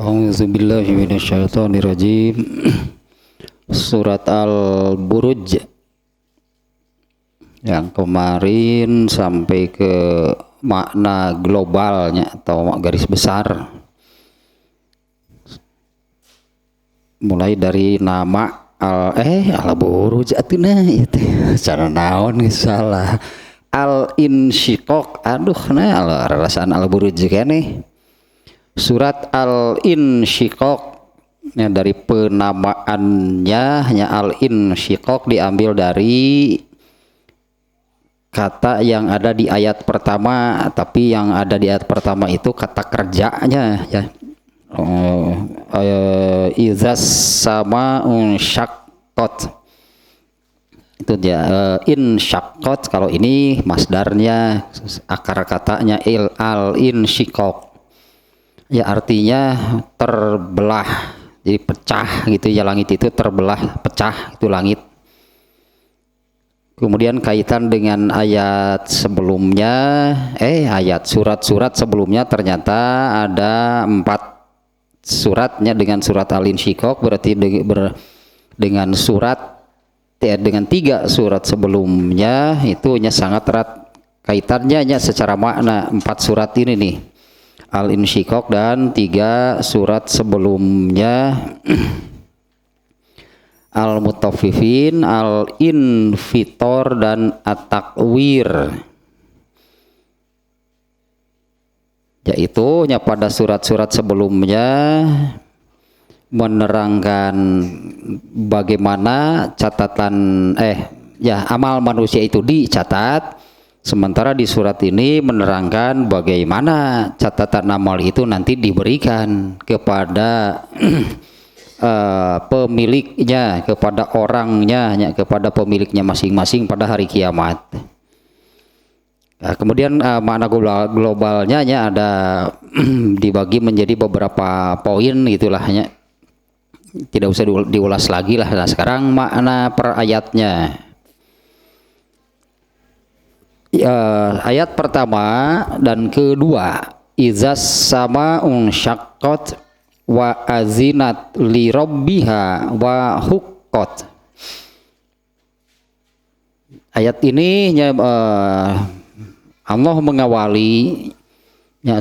A'udzubillahi minasyaitonirrajim. Surat Al-Buruj yang kemarin sampai ke makna globalnya atau garis besar, mulai dari nama Al-Buruj atina itu cara naon salah Al-Insyiqaq, aduh nah alasan Al-Buruj kene. Surat Al-Insyiqaq ya, dari penamaannya hanya Al-Insyiqaq diambil dari kata yang ada di ayat pertama, tapi yang ada di ayat pertama itu kata kerjanya ya. Izas sama unsyaqqat itu dia, insyaqqat. Kalau ini masdarnya, akar katanya al-insyiqaq ya, artinya terbelah, jadi pecah gitu ya, langit itu terbelah, pecah itu langit. Kemudian kaitan dengan ayat sebelumnya, ayat surat-surat sebelumnya ternyata ada 4 suratnya dengan surat Al-Insyiqaq, berarti dengan surat dengan 3 surat sebelumnya itu sangat erat kaitannya secara makna. 4 surat ini nih, Al-Insyiqaq dan 3 surat sebelumnya, Al-Mutaffifin, Al-Infitor dan At-Takwir, yaitu pada surat-surat sebelumnya menerangkan bagaimana catatan amal manusia itu dicatat, sementara di surat ini menerangkan bagaimana catatan amal itu nanti diberikan kepada pemiliknya, kepada orangnya, kepada pemiliknya masing-masing pada hari kiamat. Nah, kemudian makna globalnya ada dibagi menjadi beberapa poin gitulah, tidak usah diulas lagi lah. Nah, sekarang makna per ayatnya. Ayat pertama dan kedua, izas sama unsyaqqat wa azinat li rabbiha wa huqqat. Ayat ini Allah mengawali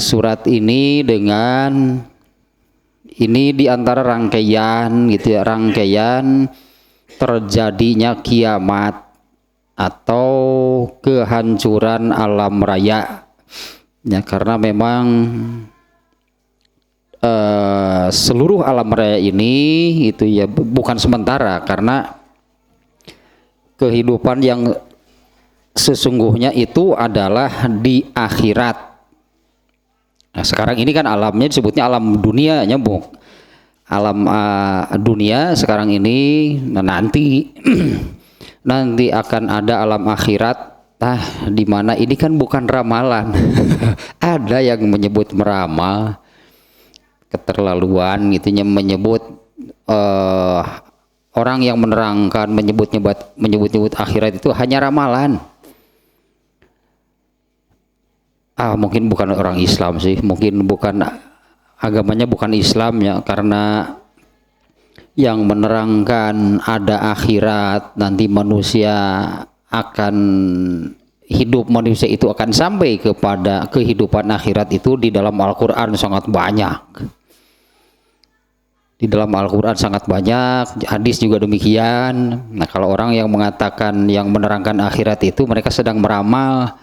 surat ini dengan ini diantara rangkaian gitu ya, rangkaian terjadinya kiamat atau kehancuran alam raya ya, karena memang seluruh alam raya ini itu ya bukan sementara, karena kehidupan yang sesungguhnya itu adalah di akhirat. Nah, sekarang ini kan alamnya disebutnya alam dunia nyambung, alam dunia sekarang ini. Nah, nanti nanti akan ada alam akhirat, di mana ini kan bukan ramalan. Ada yang menyebut meramal, keterlaluan gitu, menyebut orang yang menerangkan menyebut akhirat itu hanya ramalan. Mungkin bukan orang Islam sih, mungkin bukan agamanya, bukan Islam ya, karena yang menerangkan ada akhirat, nanti manusia akan hidup, manusia itu akan sampai kepada kehidupan akhirat itu di dalam Al-Quran sangat banyak. Di dalam Al-Quran sangat banyak, hadis juga demikian. Nah, kalau orang yang mengatakan, yang menerangkan akhirat itu mereka sedang meramal,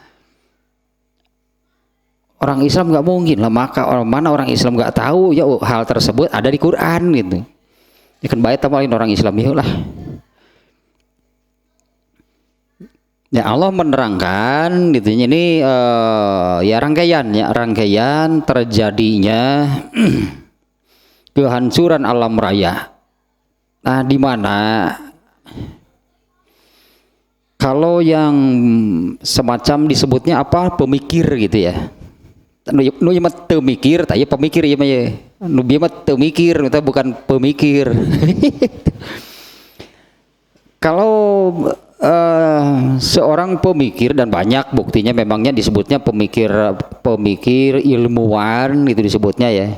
orang Islam nggak mungkin lah. Maka mana orang Islam nggak tahu ya hal tersebut ada di Quran gitu. Ya kan baik tamalin orang Islam ya lah. Ya Allah menerangkan gitu ini ya rangkaian terjadinya kehancuran alam raya. Nah, di mana kalau yang semacam disebutnya apa, pemikir gitu ya. Nu mah teu mikir, tanya pemikir ya mah ya. Nu bieu mah teu mikir, eta bukan pemikir. Kalau seorang pemikir, dan banyak buktinya memangnya disebutnya pemikir ilmuwan itu disebutnya ya.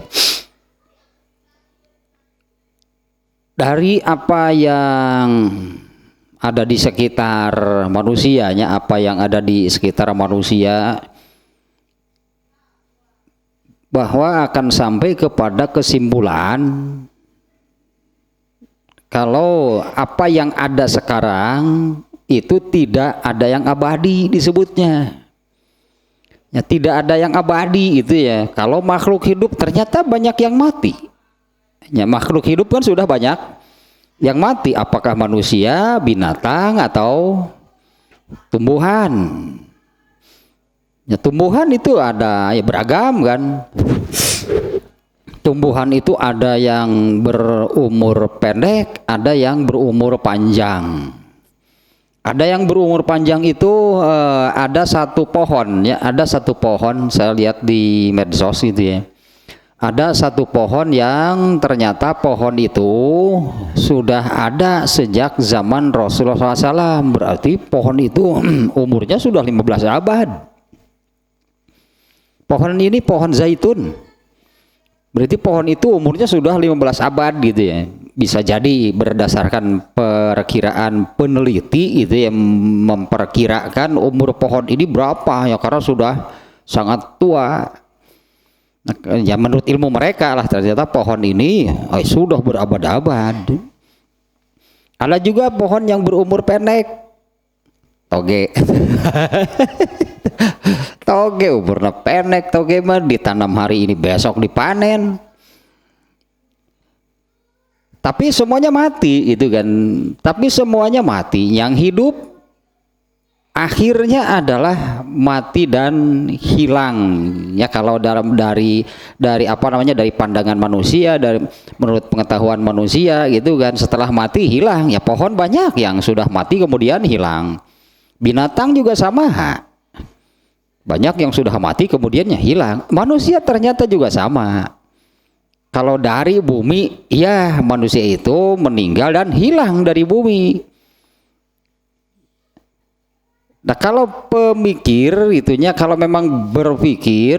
dari apa yang ada di sekitar manusianya, apa yang ada di sekitar manusia, bahwa akan sampai kepada kesimpulan kalau apa yang ada sekarang itu tidak ada yang abadi disebutnya. Ya, tidak ada yang abadi itu ya. Kalau makhluk hidup ternyata banyak yang mati. Ya, makhluk hidup kan sudah banyak yang mati, apakah manusia, binatang atau tumbuhan. Ya, tumbuhan itu ada ya beragam kan. Tumbuhan itu ada yang berumur pendek, ada yang berumur panjang. Ada yang berumur panjang itu ada satu pohon ya, ada satu pohon saya lihat di medsos itu ya. Ada satu pohon yang ternyata pohon itu sudah ada sejak zaman Rasulullah SAW. Berarti pohon itu umurnya sudah 15 abad. Pohon ini pohon zaitun. Berarti pohon itu umurnya sudah 15 abad gitu ya. Bisa jadi berdasarkan perkiraan peneliti itu yang memperkirakan umur pohon ini berapa ya, karena sudah sangat tua. Nah, ya menurut ilmu mereka lah ternyata pohon ini sudah berabad-abad. Ada juga pohon yang berumur pendek, toge. Toge umurnya pendek, toge mah ditanam hari ini besok dipanen. Tapi semuanya mati itu kan. Tapi semuanya mati. Yang hidup akhirnya adalah mati dan hilang. Ya kalau dari apa namanya, dari pandangan manusia, dari menurut pengetahuan manusia gitu kan, setelah mati hilang. Ya pohon banyak yang sudah mati kemudian hilang. Binatang juga sama. Banyak yang sudah mati kemudiannya hilang. Manusia ternyata juga sama. Kalau dari bumi, ya manusia itu meninggal dan hilang dari bumi. Nah kalau pemikir itunya, kalau memang berpikir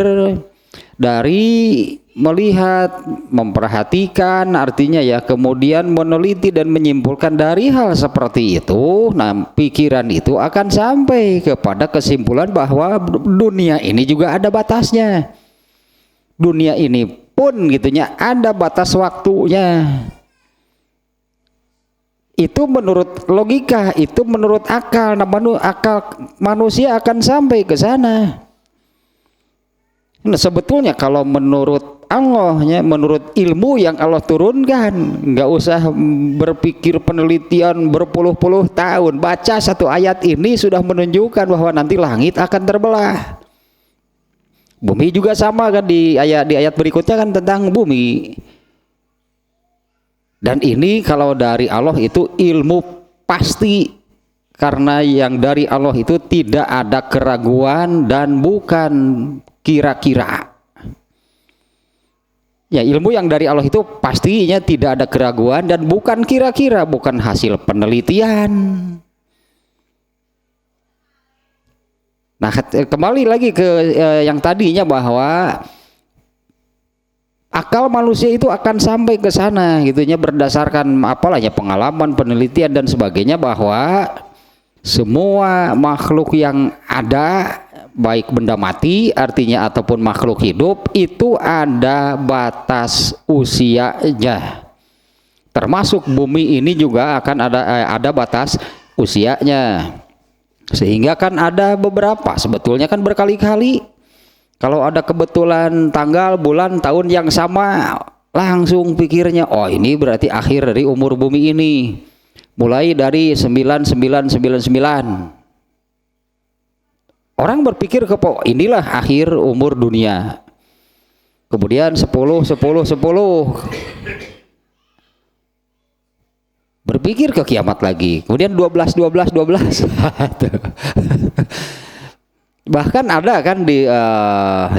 dari melihat, memperhatikan artinya ya, kemudian meneliti dan menyimpulkan dari hal seperti itu, nah pikiran itu akan sampai kepada kesimpulan bahwa dunia ini juga ada batasnya. Dunia ini pun gitunya ada batas waktunya. Itu menurut logika, itu menurut akal. Nah, akal manusia akan sampai ke sana. Nah, sebetulnya kalau menurut Allah ya, menurut ilmu yang Allah turunkan, nggak usah berpikir penelitian berpuluh-puluh tahun. Baca satu ayat ini sudah menunjukkan bahwa nanti langit akan terbelah. Bumi juga sama kan, di ayat berikutnya kan tentang bumi. Dan ini kalau dari Allah itu ilmu pasti, karena yang dari Allah itu tidak ada keraguan dan bukan kira-kira. Ya, ilmu yang dari Allah itu pastinya tidak ada keraguan dan bukan kira-kira, bukan hasil penelitian. Nah, kembali lagi ke yang tadinya bahwa akal manusia itu akan sampai ke sana gitunya, berdasarkan apalah ya, pengalaman, penelitian dan sebagainya, bahwa semua makhluk yang ada, baik benda mati artinya ataupun makhluk hidup, itu ada batas usianya. Termasuk bumi ini juga akan ada batas usianya. Sehingga kan ada beberapa, sebetulnya kan berkali-kali, kalau ada kebetulan tanggal, bulan, tahun yang sama, langsung pikirnya, oh ini berarti akhir dari umur bumi ini. Mulai dari 9999. Orang berpikir inilah akhir umur dunia. Kemudian 10 berpikir ke kiamat lagi. Kemudian 12. Bahkan ada kan di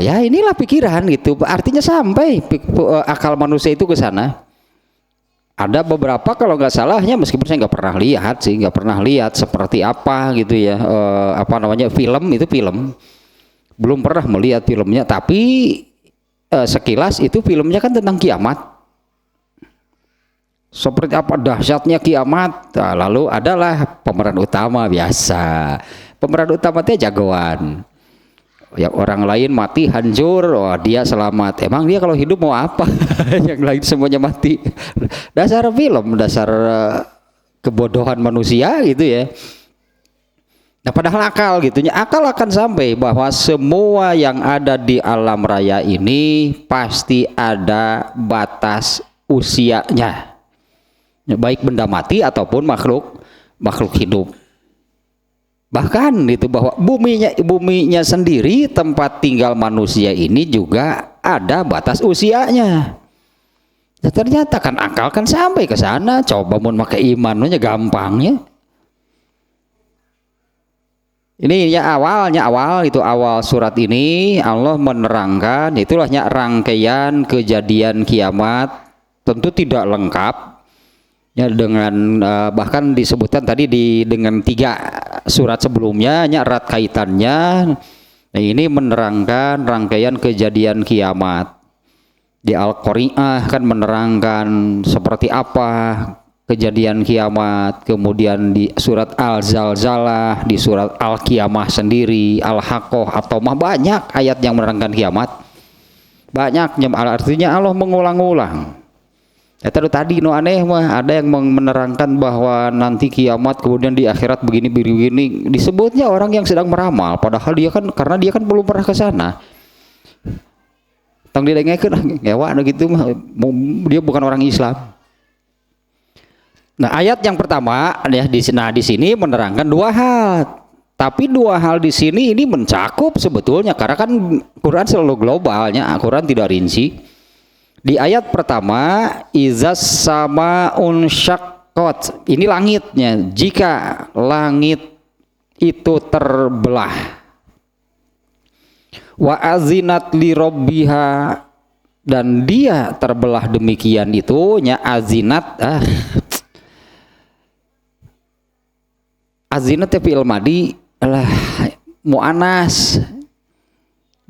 ya inilah pikiran gitu. Artinya sampai akal manusia itu ke sana. Ada beberapa kalau nggak salahnya, meskipun saya nggak pernah lihat seperti apa gitu ya, apa namanya, film itu, film belum pernah melihat filmnya, tapi sekilas itu filmnya kan tentang kiamat. seperti apa dahsyatnya kiamat. Nah, lalu adalah pemeran utama biasa. Pemeran utama itu jagoan. Yang orang lain mati hancur, wah dia selamat. Emang dia kalau hidup mau apa? Yang lain semuanya mati. Dasar film, dasar kebodohan manusia gitu ya. Nah padahal akal gitunya, akal akan sampai bahwa semua yang ada di alam raya ini pasti ada batas usianya, baik benda mati ataupun makhluk hidup. Bahkan itu bahwa buminya sendiri tempat tinggal manusia ini juga ada batas usianya. Ya, ternyata kan akal kan sampai ke sana. Coba mau pakai imannya gampangnya. Ini ya awal surat ini Allah menerangkan itulahnya rangkaian kejadian kiamat, tentu tidak lengkap ya dengan bahkan disebutkan tadi dengan 3 surat sebelumnya erat kaitannya. Nah, ini menerangkan rangkaian kejadian kiamat. Di Al-Qari'ah kan menerangkan seperti apa kejadian kiamat, kemudian di surat Al-Zalzalah, di surat Al-Qiyamah sendiri, Al-Haqqah atau banyak ayat yang menerangkan kiamat. Banyaknya artinya Allah mengulang-ulang. Ya tadi aneh mah ada yang menerangkan bahwa nanti kiamat kemudian di akhirat begini disebutnya orang yang sedang meramal, padahal dia kan karena dia kan belum pernah ke sana. Tong didengekeun ngewa gitu mah dia bukan orang Islam. Nah, ayat yang pertama ya di sini menerangkan 2 hal. Tapi 2 hal di sini ini mencakup sebetulnya karena kan Quran selalu globalnya, Quran tidak rinci. Di ayat pertama izas samaun syaqqat, ini langitnya, jika langit itu terbelah, wa azinat li rabbiha, dan dia terbelah demikian itu nya azinat azinat fi'il madi lah muannas,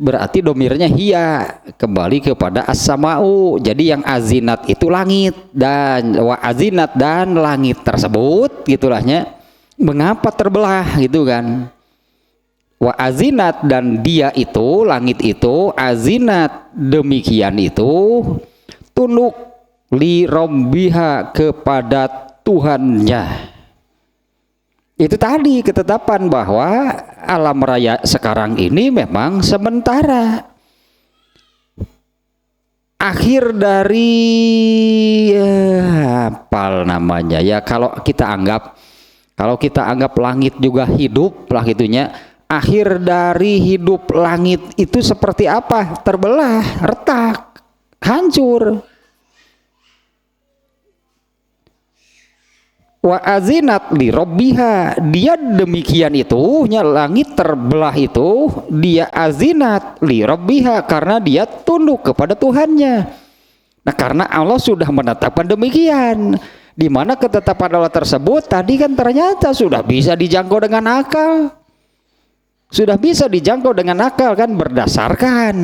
berarti domirnya hiya, kembali kepada as-sama'u. Jadi yang azinat itu langit, dan wa azinat dan langit tersebut gitulahnya mengapa terbelah gitu kan. Wa azinat dan dia itu langit itu azinat demikian itu tunduk li rabbiha kepada Tuhannya. Itu tadi ketetapan bahwa alam raya sekarang ini memang sementara. Akhir dari apa namanya ya, kalau kita anggap langit juga hidup lah gitunya. Akhir dari hidup langit itu seperti apa? Terbelah, retak, hancur. Wa azinat li rabbiha, dia demikian itu nya langit terbelah itu dia azinat li rabbiha karena dia tunduk kepada Tuhannya. Nah karena Allah sudah menetapkan demikian, di mana ketetapan Allah tersebut tadi kan ternyata sudah bisa dijangkau dengan akal, sudah bisa dijangkau dengan akal kan, berdasarkan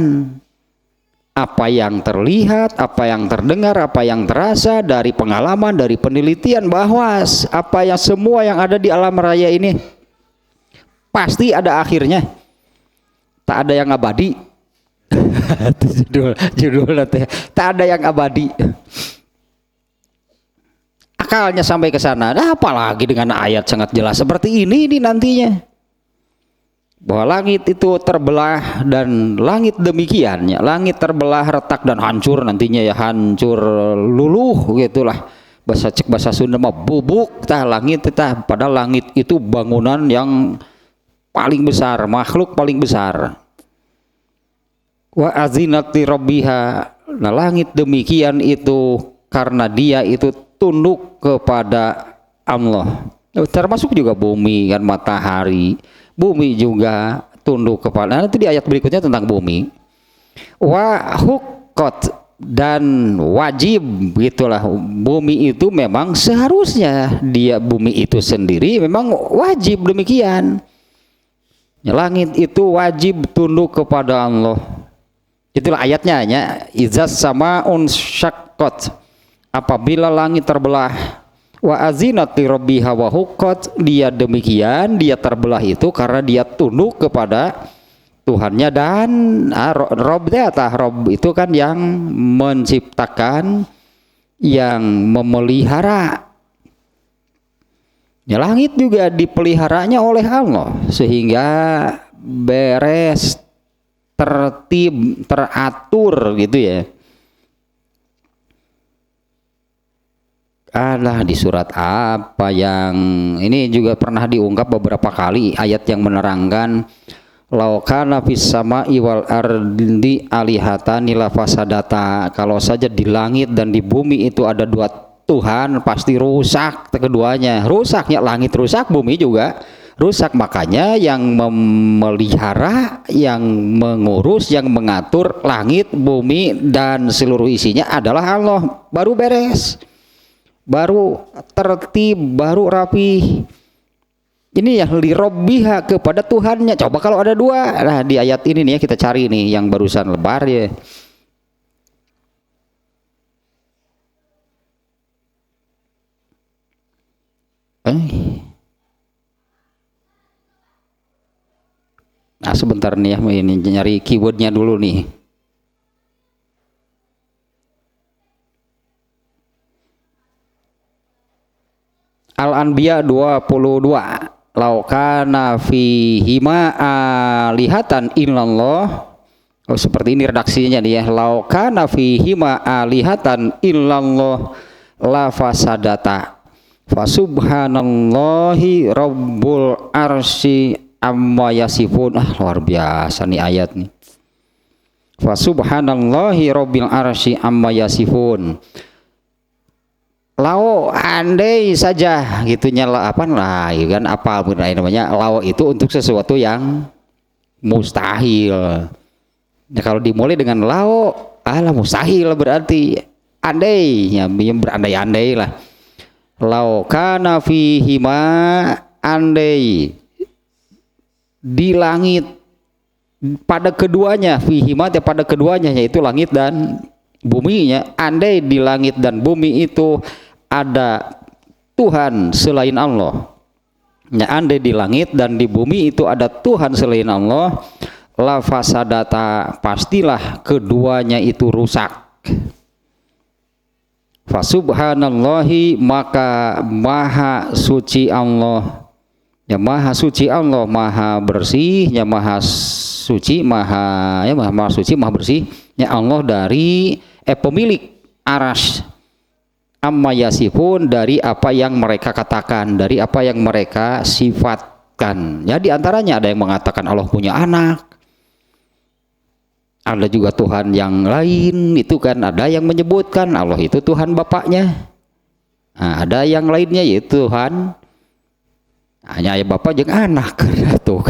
apa yang terlihat, apa yang terdengar, apa yang terasa dari pengalaman, dari penelitian bahwa apa yang semua yang ada di alam raya ini pasti ada akhirnya, tak ada yang abadi. judul nanti tak ada yang abadi. Akalnya sampai ke sana. Nah, apalagi dengan ayat sangat jelas seperti ini nantinya. Bahwa langit itu terbelah dan langit demikian ya, langit terbelah retak dan hancur nantinya ya, hancur luluh gitulah bahasa Sunda mah bubuk tah langit tah, padahal langit itu bangunan yang paling besar, makhluk paling besar. Wa azinati rabbiha, nah langit demikian itu karena dia itu tunduk kepada Allah, termasuk juga bumi kan, matahari. Bumi juga tunduk kepada, nanti di ayat berikutnya tentang bumi. Wa huqqat, dan wajib gitulah, bumi itu memang seharusnya dia bumi itu sendiri memang wajib demikian. Langit itu wajib tunduk kepada Allah. Itulah ayatnya ya, izas samaun syaqqat, apabila langit terbelah, wa azinat li rabbiha wa huqqat, dia demikian, dia terbelah itu karena dia tunduk kepada Tuhannya. Dan Rob itu kan yang menciptakan, yang memelihara. Ya, langit juga dipeliharanya oleh Allah sehingga beres, tertib, teratur gitu ya. Ada di surat apa yang ini juga pernah diungkap beberapa kali, ayat yang menerangkan lau kana fis sama'i wal ardi alihatani la fasadata, kalau saja di langit dan di bumi itu ada dua Tuhan pasti rusak keduanya. Rusaknya, langit rusak, bumi juga rusak. Makanya yang memelihara, yang mengurus, yang mengatur langit, bumi dan seluruh isinya adalah Allah. Baru beres, baru tertib, baru rapi. Ini ya li robbiha, kepada Tuhannya. Coba kalau ada dua, nah di ayat ini nih ya, kita cari nih yang barusan lebar ya. Nah sebentar nih ya, ini nyari keywordnya dulu nih. Al-Anbiya 22. Laukana fihima alihatan illallah. Oh, seperti ini redaksinya nih ya. Laukana fihima alihatan illallah la fasadata. Fasubhanallahi rabbul arsy amma yasifun. Luar biasa nih ayat nih. Fasubhanallahi rabbil arsy amma yasifun. Lau andai saja gitunya apa lah kan, apa namanya lau itu untuk sesuatu yang mustahil. Nah, kalau dimulai dengan lau, mustahil berarti andai, ya berandai-andai lah. Lau kana fihima, andai di langit pada keduanya, fihima pada keduanya yaitu langit dan buminya, andai di langit dan bumi itu ada Tuhan selain Allah, ya, andai di langit dan di bumi itu ada Tuhan selain Allah, la fasadata, pastilah keduanya itu rusak. Fasubhanallahi, maka maha suci Allah, ya maha suci Allah, maha bersih, ya maha suci, maha suci, maha bersih, ya Allah dari pemilik aras, amma yasifun, dari apa yang mereka katakan, dari apa yang mereka sifatkan. Ya diantaranya ada yang mengatakan Allah punya anak, ada juga Tuhan yang lain itu kan, ada yang menyebutkan Allah itu Tuhan bapaknya, nah, ada yang lainnya yaitu Tuhan hanya ayah bapak jeung anak tuh.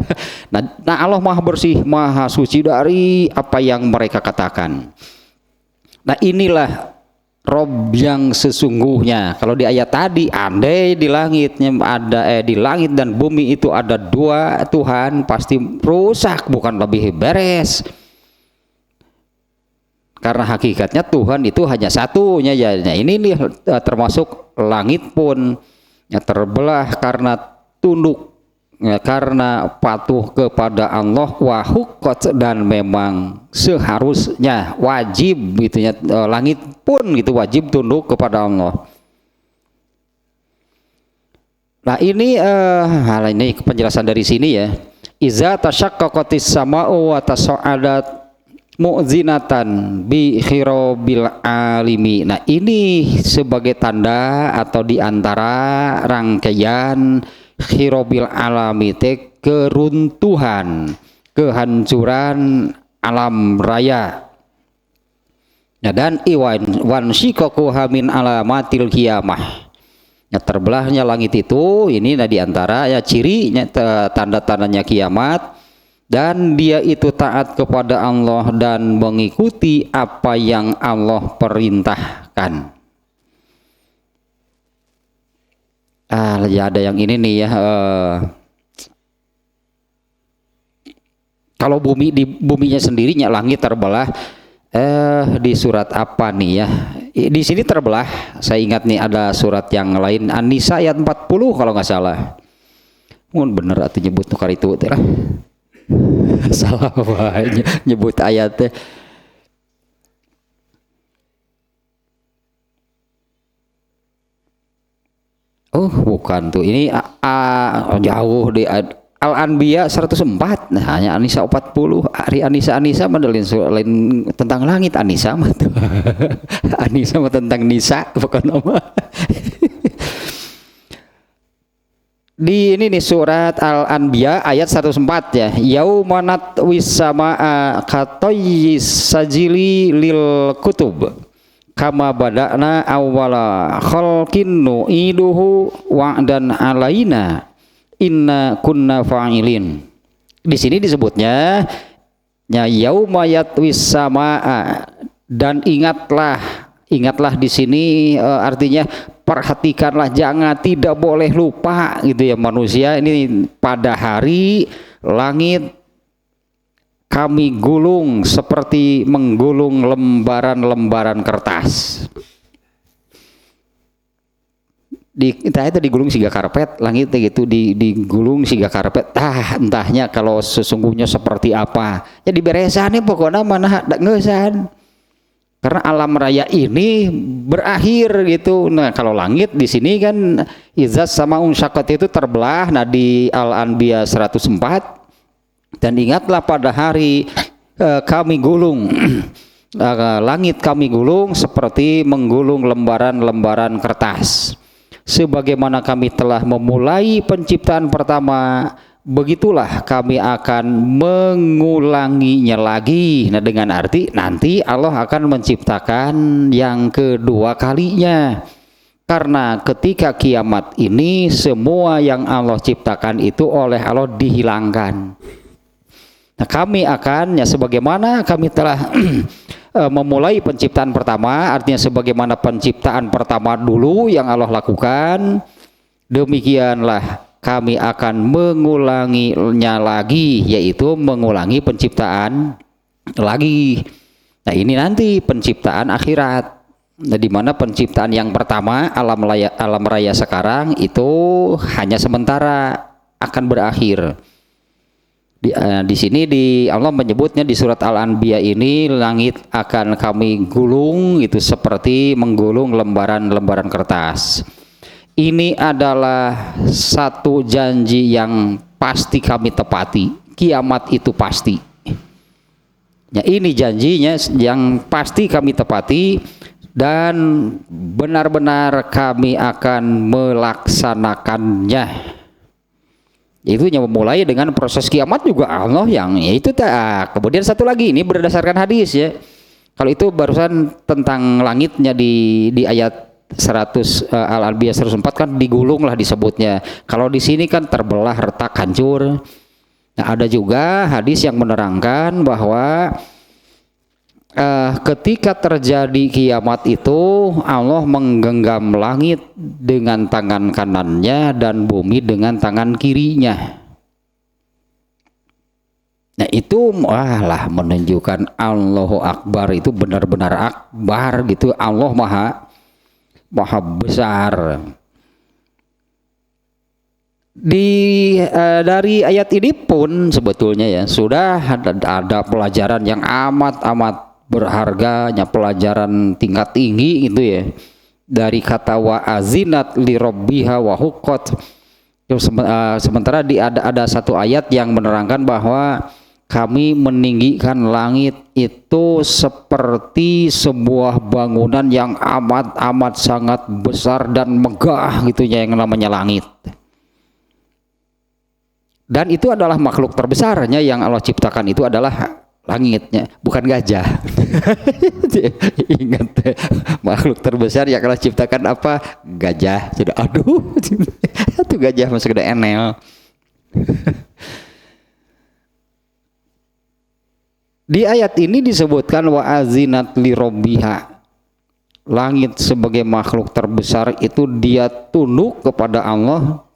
Nah Allah maha bersih, maha suci dari apa yang mereka katakan. Nah inilah Rob yang sesungguhnya. Kalau di ayat tadi, andai di langitnya ada di langit dan bumi itu ada dua Tuhan, pasti rusak, bukan lebih beres. Karena hakikatnya Tuhan itu hanya satunya ya. Nah, ini nih termasuk langit pun ya, terbelah karena tunduk, ya, karena patuh kepada Allah, wa huqqat, dan memang seharusnya wajib gitu ya, langit pun gitu wajib tunduk kepada Allah. Nah ini ini penjelasan dari sini ya. Iza tasyaqqaqatis sama'u wa tasa'adat mu'zinatan bi khirobil alimi. Nah ini sebagai tanda atau diantara rangkaian khirobil alami, keruntuhan, kehancuran alam raya. Ya, dan wan shikokuha min alamatil kiamah, ya, terbelahnya langit itu ini nah diantara ya cirinya, tanda-tandanya kiamat. Dan dia itu taat kepada Allah dan mengikuti apa yang Allah perintahkan. Ya ada yang ini nih ya, kalau bumi, di buminya sendirinya langit terbelah, di surat apa nih ya, Di sini terbelah. Saya ingat nih ada surat yang lain An-Nisa ayat 40 kalau nggak salah. Mun bener atuh nyebut nukar itu teh lah. Salah wae nyebut ayatnya. Oh, bukan tuh. Ini jauh di Al-Anbiya 104. Nah, hanya An-Nisa 40. Ari Anisa mendelin lain tentang langit Anisa mah tuh. Anisa mah tentang Nisa bukan nama. Di ini nih surat Al-Anbiya ayat 104 ya. Yaumanat wissamaa katoyis sajili lil kutub. Kama bada'na awwala khalqin nu'iduhu wa'dan alaina inna kunna fa'ilin. Di sini disebutnya ya yauma yatwis samaa, dan ingatlah di sini artinya perhatikanlah, jangan tidak boleh lupa gitu ya manusia ini, pada hari langit kami gulung seperti menggulung lembaran-lembaran kertas. Itu digulung siga karpet, langit gitu digulung siga karpet. Entahnya kalau sesungguhnya seperti apa. Ya diberesannya pokoknya mana ngeusan. Karena alam raya ini berakhir gitu. Nah, kalau langit di sini kan izas sama unsyakat itu terbelah. Nah, di Al-Anbiya 104. Dan ingatlah pada hari kami gulung langit kami gulung seperti menggulung lembaran-lembaran kertas. Sebagaimana kami telah memulai penciptaan pertama, begitulah kami akan mengulanginya lagi. Nah, dengan arti nanti Allah akan menciptakan yang kedua kalinya. Karena ketika kiamat ini semua yang Allah ciptakan itu oleh Allah dihilangkan. Nah, kami akan ya sebagaimana kami telah memulai penciptaan pertama, artinya sebagaimana penciptaan pertama dulu yang Allah lakukan, demikianlah kami akan mengulanginya lagi, yaitu mengulangi penciptaan lagi. Nah, ini nanti penciptaan akhirat. Nah, di mana penciptaan yang pertama alam raya sekarang itu hanya sementara, akan berakhir. Di sini Allah menyebutnya di surat Al-Anbiya ini, langit akan kami gulung itu seperti menggulung lembaran-lembaran kertas. Ini adalah satu janji yang pasti kami tepati. Kiamat itu pasti. Ya, ini janjinya yang pasti kami tepati dan benar-benar kami akan melaksanakannya. Itu yang memulai dengan proses kiamat juga Allah yang ya itu tak. Kemudian satu lagi ini berdasarkan hadis ya. Kalau itu barusan tentang langitnya di ayat 100 Al-Anbiya 104 kan digulung lah disebutnya. Kalau di sini kan terbelah, retak, hancur. Nah, ada juga hadis yang menerangkan bahwa ketika terjadi kiamat itu Allah menggenggam langit dengan tangan kanannya dan bumi dengan tangan kirinya. Nah, itu lah menunjukkan Allahu Akbar itu benar-benar akbar gitu. Allah maha besar. Dari ayat ini pun sebetulnya ya sudah ada pelajaran yang amat berharganya, pelajaran tingkat tinggi gitu ya, dari kata wa azinat li rabbiha wa huqqat. Sementara ada satu ayat yang menerangkan bahwa kami meninggikan langit itu seperti sebuah bangunan yang amat sangat besar dan megah gitu ya, yang namanya langit. Dan itu adalah makhluk terbesarnya yang Allah ciptakan, itu adalah langitnya, bukan gajah. Ingat, makhluk terbesar yang Allah ciptakan apa? Gajah. Sudah, aduh, itu gajah masuk ke enel. Di ayat ini disebutkan wa azinat li rabbiha. Langit sebagai makhluk terbesar itu dia tunduk kepada Allah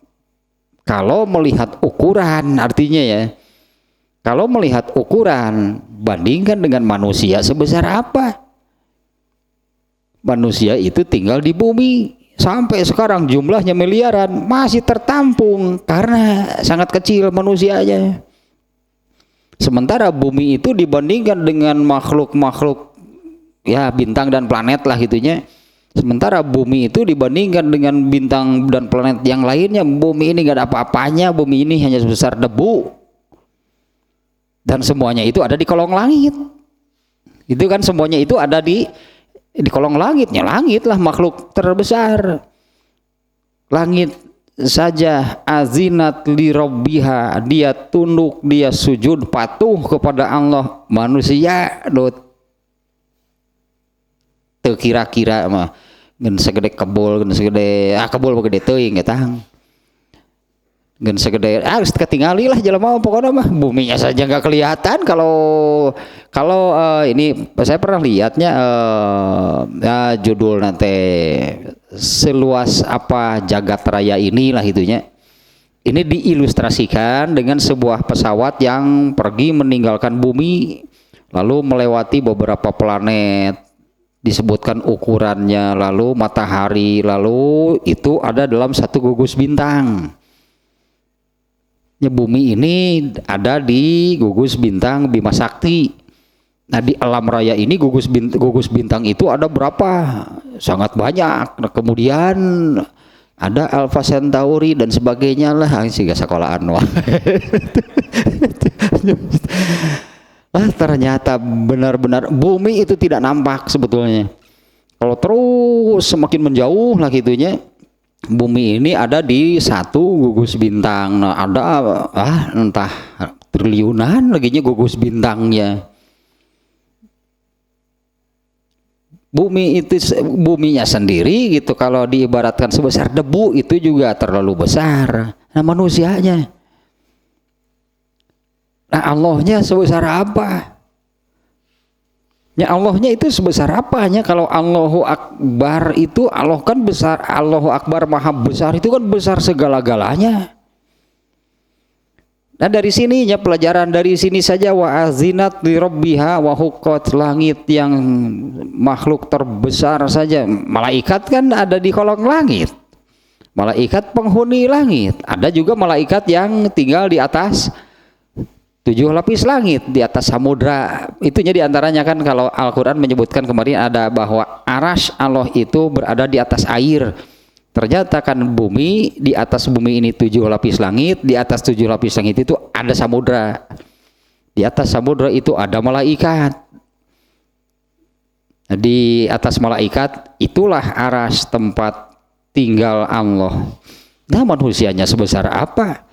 kalau melihat ukuran, artinya ya. Kalau melihat ukuran, bandingkan dengan manusia sebesar apa? Manusia itu tinggal di bumi sampai sekarang jumlahnya miliaran masih tertampung karena sangat kecil manusianya. Sementara bumi itu dibandingkan dengan makhluk-makhluk ya bintang dan planet lah gitunya. Sementara bumi itu dibandingkan dengan bintang dan planet yang lainnya, bumi ini gak ada apa-apanya, bumi ini hanya sebesar debu. Dan semuanya itu ada di kolong langit. Itu kan semuanya itu ada di kolong langitnya. Langit lah makhluk terbesar. Langit saja azinat li rabbiha, dia tunduk, dia sujud patuh kepada Allah. Manusia teu kira-kira mah gen segede kebul, gen segede kebul mah gede teuing eta. Gen segede ketingali lah jelema pokoknya mah buminya saja nggak kelihatan. Kalau ini saya pernah lihatnya judul nanti seluas apa jagat raya inilah itunya. Ini diilustrasikan dengan sebuah pesawat yang pergi meninggalkan bumi lalu melewati beberapa planet, disebutkan ukurannya, lalu matahari, lalu itu ada dalam satu gugus bintang. Ya, bumi ini ada di gugus bintang Bima Sakti. Nah di alam raya ini gugus bintang itu ada berapa? Sangat banyak. Nah, kemudian ada Alpha Centauri dan sebagainya lah, sehingga sekolahan wah. Ternyata benar-benar bumi itu tidak nampak sebetulnya. Kalau terus semakin menjauh lah gitunya, bumi ini ada di satu gugus bintang. Nah, ada entah triliunan laginya gugus bintangnya. Bumi itu buminya sendiri gitu kalau diibaratkan sebesar debu itu juga terlalu besar. Nah manusianya, nah Allahnya sebesar apa? Ya Allahnya itu sebesar apanya? Kalau Allahu Akbar itu Allah kan besar, Allahu Akbar maha besar itu kan besar segala-galanya. Nah dari sininya pelajaran dari sini saja, wa azinat li rabbiha wa huqqat, langit yang makhluk terbesar saja. Malaikat kan ada di kolong langit. Malaikat penghuni langit. Ada juga malaikat yang tinggal di atas 7 lapis langit, di atas samudra. Itunya diantaranya kan kalau Al-Quran menyebutkan kemarin ada bahwa arasy Allah itu berada di atas air. Ternyata kan bumi, di atas bumi ini 7 lapis langit, di atas 7 lapis langit itu ada samudra. Di atas samudra itu ada malaikat. Di atas malaikat itulah arasy, tempat tinggal Allah. Nah manusianya sebesar apa?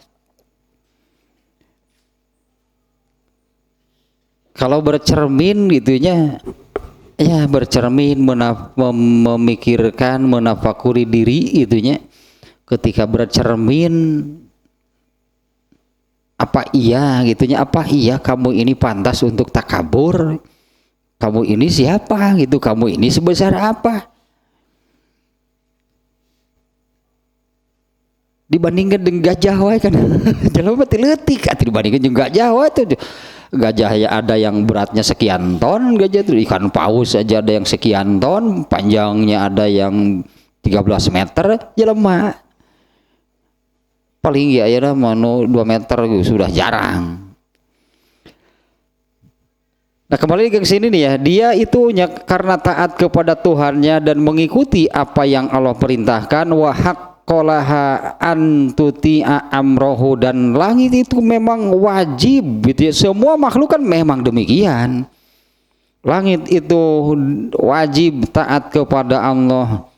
Kalau bercermin gitunya, ya bercermin, memikirkan, menafakuri diri itunya. Ketika bercermin, apa iya gitunya, apa iya kamu ini pantas untuk takabur? Kamu ini siapa gitu? Kamu ini sebesar apa? Dibandingkan dengan gajah wae kan. Jelema teh leutik dibandingkan dengan gajah wae tuh. Gajah ya ada yang beratnya sekian ton, gajah itu ikan paus aja ada yang sekian ton, panjangnya ada yang 13 meter, jelema paling ya manu 2 meter sudah jarang. Nah kembali ke sini nih ya, dia itu karena taat kepada Tuhannya dan mengikuti apa yang Allah perintahkan, wahak qolaha antuti'a amrohu, dan langit itu memang wajib gitu ya. Semua makhluk kan memang demikian. Langit itu wajib taat kepada Allah,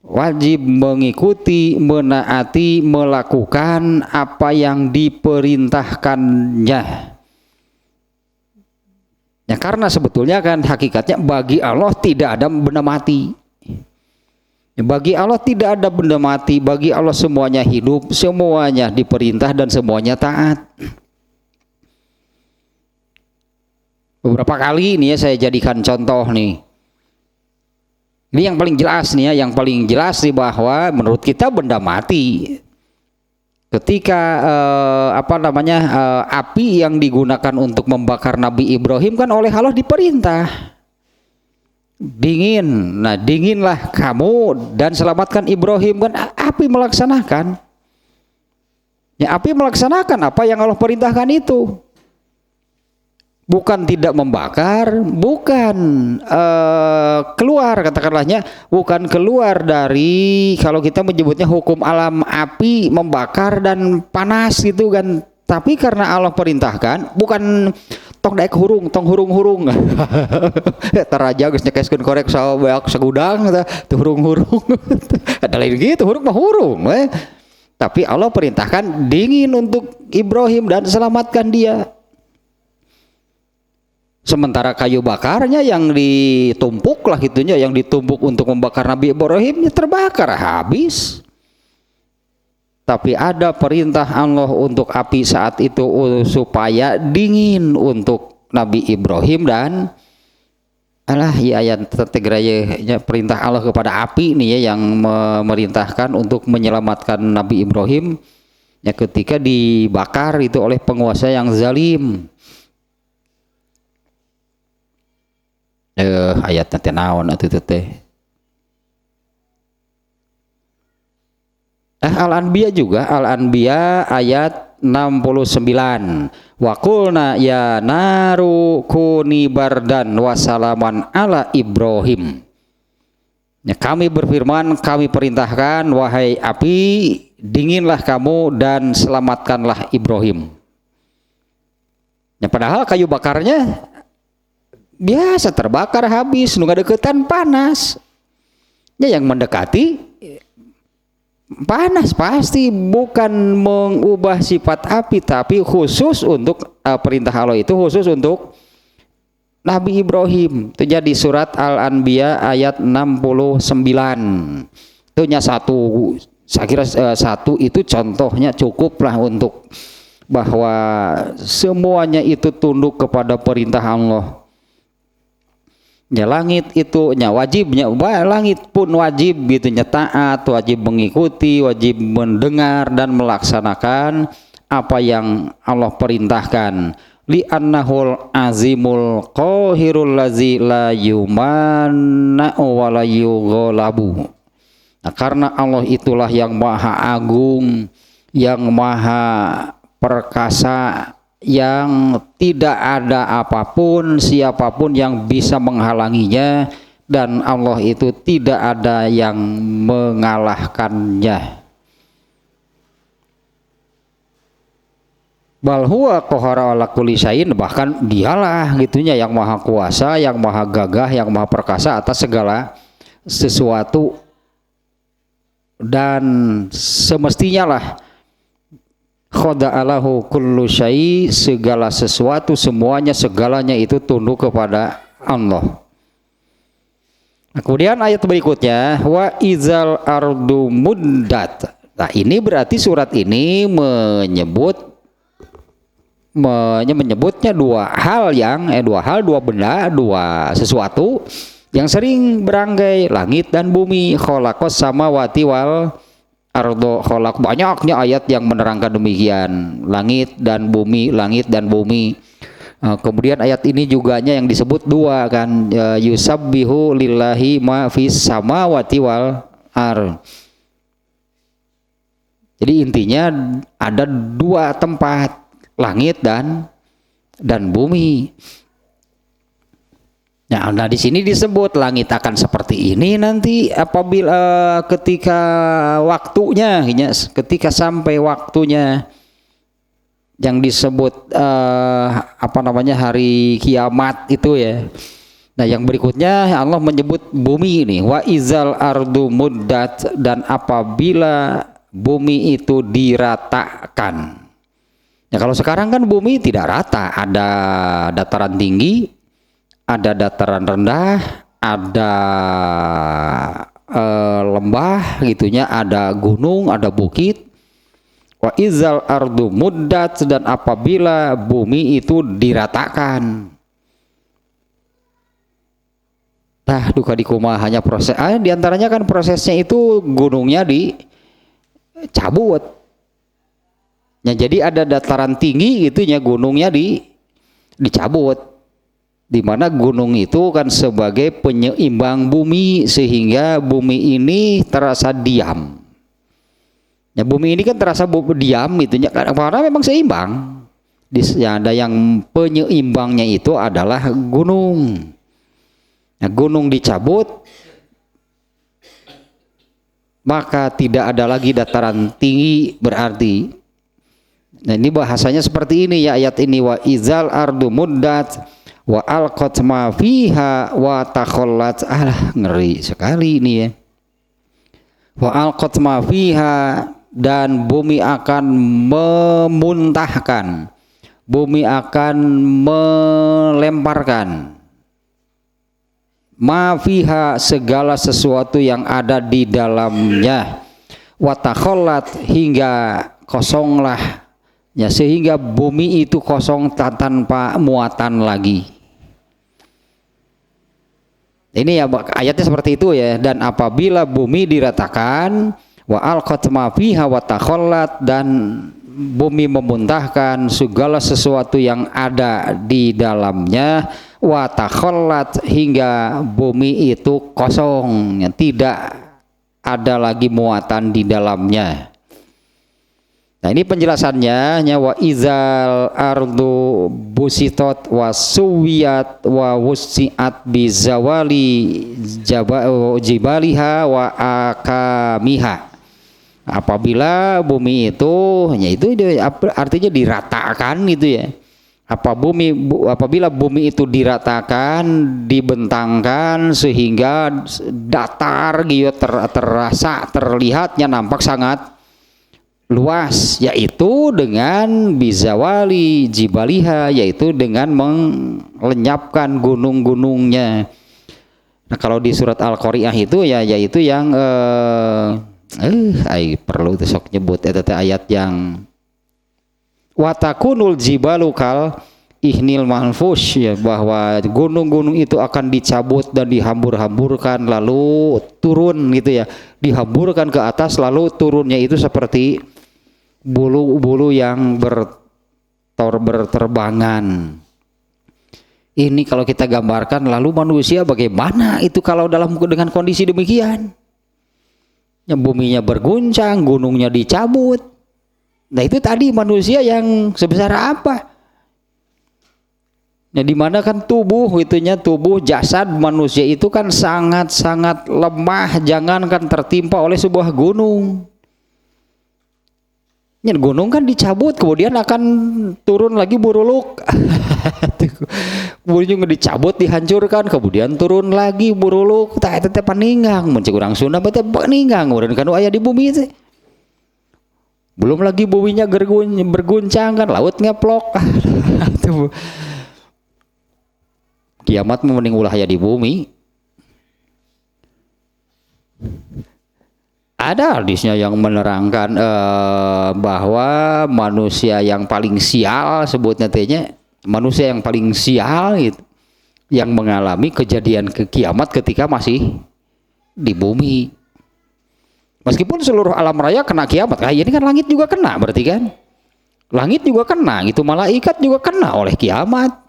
wajib mengikuti, menaati, melakukan apa yang diperintahkannya. Ya karena sebetulnya kan hakikatnya bagi Allah tidak ada benda mati. Bagi Allah tidak ada benda mati, bagi Allah semuanya hidup, semuanya diperintah dan semuanya taat. Beberapa kali nih ya saya jadikan contoh nih. Ini yang paling jelas nih ya, yang paling jelas nih bahwa menurut kita benda mati. Ketika api yang digunakan untuk membakar Nabi Ibrahim kan oleh Allah diperintah. dingin. Nah, dinginlah kamu dan selamatkan Ibrahim. Kan api melaksanakan. Ya, api melaksanakan apa yang Allah perintahkan itu. Bukan tidak membakar, bukan keluar, katakanlahnya, bukan keluar dari, kalau kita menyebutnya hukum alam api membakar dan panas gitu kan. Tapi karena Allah perintahkan, bukan tong daek hurung, tong hurung-hurung. Taraja geus nyekeskeun korek sabeak sagudang teu hurung-hurung. Ada lain gitu, hurung mah hurung. Tapi Allah perintahkan dingin untuk Ibrahim dan selamatkan dia. Sementara kayu bakarnya yang ditumpuk lah gitunya, yang ditumpuk untuk membakar Nabi Ibrahim terbakar habis. Tapi ada perintah Allah untuk api saat itu supaya dingin untuk Nabi Ibrahim dan ya ayat tetegraya perintah Allah kepada api nih ya, yang memerintahkan untuk menyelamatkan Nabi Ibrahim ya ketika dibakar itu oleh penguasa yang zalim. Ayat nanti naon atuh teh. Al-Anbiya juga, Al-Anbiya ayat 69. Wa qulna ya naru kuni bardan wa salaman ala Ibrahim. Ya, kami berfirman, kami perintahkan, wahai api, dinginlah kamu dan selamatkanlah Ibrahim. Ya, padahal kayu bakarnya biasa terbakar habis, nu ngadeukeutan panas. Ya, yang mendekati panas pasti, bukan mengubah sifat api, tapi khusus untuk perintah Allah itu khusus untuk Nabi Ibrahim. Itu jadi surat Al-Anbiya ayat 69. Itu nya satu, saya kira satu itu contohnya cukuplah untuk bahwa semuanya itu tunduk kepada perintah Allah. Ya, langit itu nya wajibnya, langit pun wajib gitu nya taat, wajib mengikuti, wajib mendengar dan melaksanakan apa yang Allah perintahkan. Li annahul azimul qahirul lazi la yumanna wa la yughalabu. Nah, karena Allah itulah yang maha agung, yang maha perkasa, yang tidak ada apapun siapapun yang bisa menghalanginya, dan Allah itu tidak ada yang mengalahkannya. Bal huwa qahara ala kulli syai'in, bahkan dialah gitunya yang maha kuasa, yang maha gagah, yang maha perkasa atas segala sesuatu, dan semestinya lah khada'alahu kullu syai', segala sesuatu, semuanya, segalanya itu tunduk kepada Allah. Nah, kemudian ayat berikutnya wa izal ardu muddat. Nah, ini berarti surat ini menyebutnya dua benda, dua sesuatu yang sering beranggai, langit dan bumi. Khalaqas samawati wal ardo, kholak, banyaknya ayat yang menerangkan demikian, langit dan bumi, langit dan bumi. Kemudian ayat ini juga yang disebut dua kan, yusabbihu lillahi ma fis samawati wal ar. Jadi intinya ada dua tempat, langit dan bumi. Nah, di sini disebut langit akan seperti ini nanti apabila ketika waktunya, ketika sampai waktunya yang disebut hari kiamat itu ya. Nah, yang berikutnya Allah menyebut bumi ini, wa izal ardu muddat, dan apabila bumi itu diratakan. Ya, kalau sekarang kan bumi tidak rata, ada dataran tinggi, ada dataran rendah, ada lembah gitunya, ada gunung, ada bukit. Wa izal ardu muddat, dan apabila bumi itu diratakan. Nah, duka di kumaha hanya proses, diantaranya kan prosesnya itu gunungnya dicabut. Ya, jadi ada dataran tinggi gitunya, gunungnya dicabut. di mana gunung itu kan sebagai penyeimbang bumi sehingga bumi ini terasa diam. Ya, bumi ini kan terasa diam gitu ya, karena memang seimbang. Ya, ada yang penyeimbangnya itu adalah gunung. Nah, gunung dicabut, maka tidak ada lagi dataran tinggi berarti. Nah, ini bahasanya seperti ini ya ayat ini, wa izal ardu muddat wa alqat ma fiha wa takhallat. Ngeri sekali ini ya. Wa alqat ma fiha, dan bumi akan memuntahkan, bumi akan melemparkan ma fiha, segala sesuatu yang ada di dalamnya, wa takhallat, hingga kosonglah ya, sehingga bumi itu kosong tanpa muatan lagi. Ini ya ayatnya seperti itu ya. Dan apabila bumi diratakan, wa alqat ma fiha wa takhallat, dan bumi memuntahkan segala sesuatu yang ada di dalamnya, wa takhallat, hingga bumi itu kosong, tidak ada lagi muatan di dalamnya. Nah, ini penjelasannya, wa izal ardu busitot wa suwiyat wa wusiat bizawali jibaliha wa akamiha. Apabila bumi itu, ya itu artinya diratakan gitu ya. Apabila bumi itu diratakan, dibentangkan sehingga datar gitu, terlihatnya nampak sangat luas, yaitu dengan bizawali jibaliha, yaitu dengan melenyapkan gunung-gunungnya. Nah, kalau di surat Al-Qari'ah itu ya yaitu yang perlu sok nyebut eta ayat yang watakunul jibalu kal ihnil manfush ya, bahwa gunung-gunung itu akan dicabut dan dihambur-hamburkan lalu turun gitu ya, dihamburkan ke atas lalu turunnya itu seperti bulu-bulu yang berterbangan. Ini kalau kita gambarkan, lalu manusia bagaimana itu kalau dengan kondisi demikian? Ya, buminya berguncang, gunungnya dicabut. Nah, itu tadi manusia yang sebesar apa? Nah, dimana kan tubuh jasad manusia itu kan sangat-sangat lemah, jangankan tertimpa oleh sebuah gunung. Ya, gunung kan dicabut kemudian akan turun lagi buruluk. Kemudian dicabut dihancurkan kemudian turun lagi buruluk, tak teh paninggang mun cik urang Sunda teh paninggang urang kan aya di bumi teh. Belum lagi buminya berguncang kan, laut ngeplok. Kiamat mending ulah aya di bumi. Ada hadisnya yang menerangkan bahwa manusia yang paling sial, sebutnya tehnya manusia yang paling sial gitu, yang mengalami kejadian kiamat ketika masih di bumi. Meskipun seluruh alam raya kena kiamat, ini kan langit juga kena berarti kan? Langit juga kena, gitu, malaikat juga kena oleh kiamat.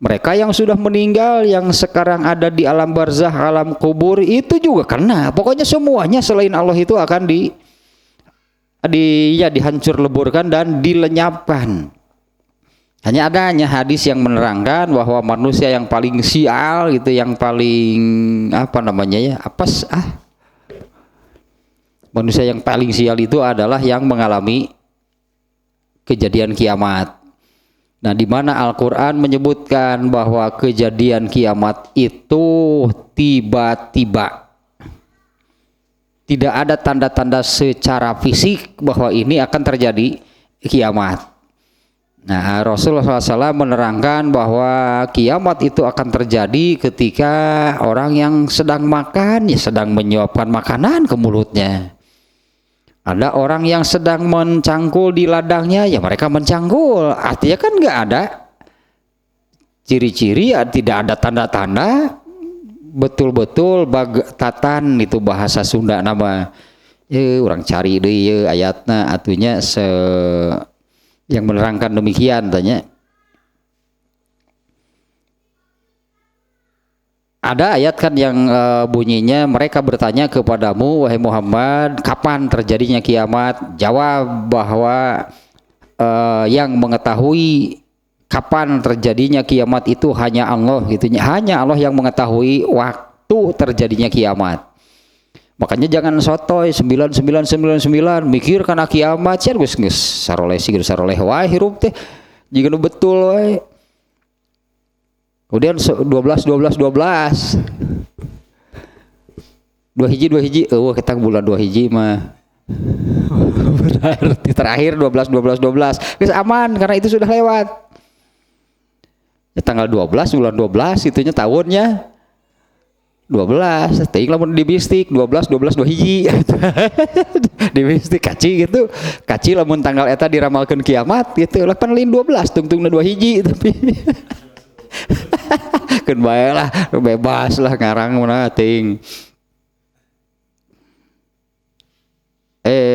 Mereka yang sudah meninggal, yang sekarang ada di alam barzah, alam kubur, itu juga kena. Pokoknya semuanya selain Allah itu akan dihancur leburkan dan dilenyapkan. Hanya hadis yang menerangkan bahwa manusia yang paling sial gitu, yang paling manusia yang paling sial itu adalah yang mengalami kejadian kiamat. Nah, di mana Al-Quran menyebutkan bahwa kejadian kiamat itu tiba-tiba. Tidak ada tanda-tanda secara fisik bahwa ini akan terjadi kiamat. Nah, Rasulullah SAW menerangkan bahwa kiamat itu akan terjadi ketika orang yang sedang makan, ya sedang menyuapkan makanan ke mulutnya. Ada orang yang sedang mencangkul di ladangnya, ya mereka mencangkul. Artinya kan nggak ada ciri-ciri, tidak ada tanda-tanda, betul-betul bagtatan itu bahasa Sunda nama. Orang cari deh ayatnya, atunya yang menerangkan demikian tanya. Ada ayat kan yang bunyinya mereka bertanya kepadamu wahai Muhammad kapan terjadinya kiamat, jawab bahwa yang mengetahui kapan terjadinya kiamat itu hanya Allah gitu, hanya Allah yang mengetahui waktu terjadinya kiamat. Makanya jangan sotoy 9999 mikir karena kiamat cenah geus saroleh wae hirup teh jika nu betul wae. Kemudian 12 dua hiji kita bulan 2 hiji mah berarti terakhir 12 geus aman karena itu sudah lewat ya, tanggal 12 bulan 12 itunya tahunnya 12 teuing lamun di mistik 12 2 hiji di mistik kaci gitu, kaci lamun tanggal eta diramalkeun kiamat gitu 8 lain 12 tungtungna 2 hiji tapi kan bae lah bebas lah ngarang mana ting.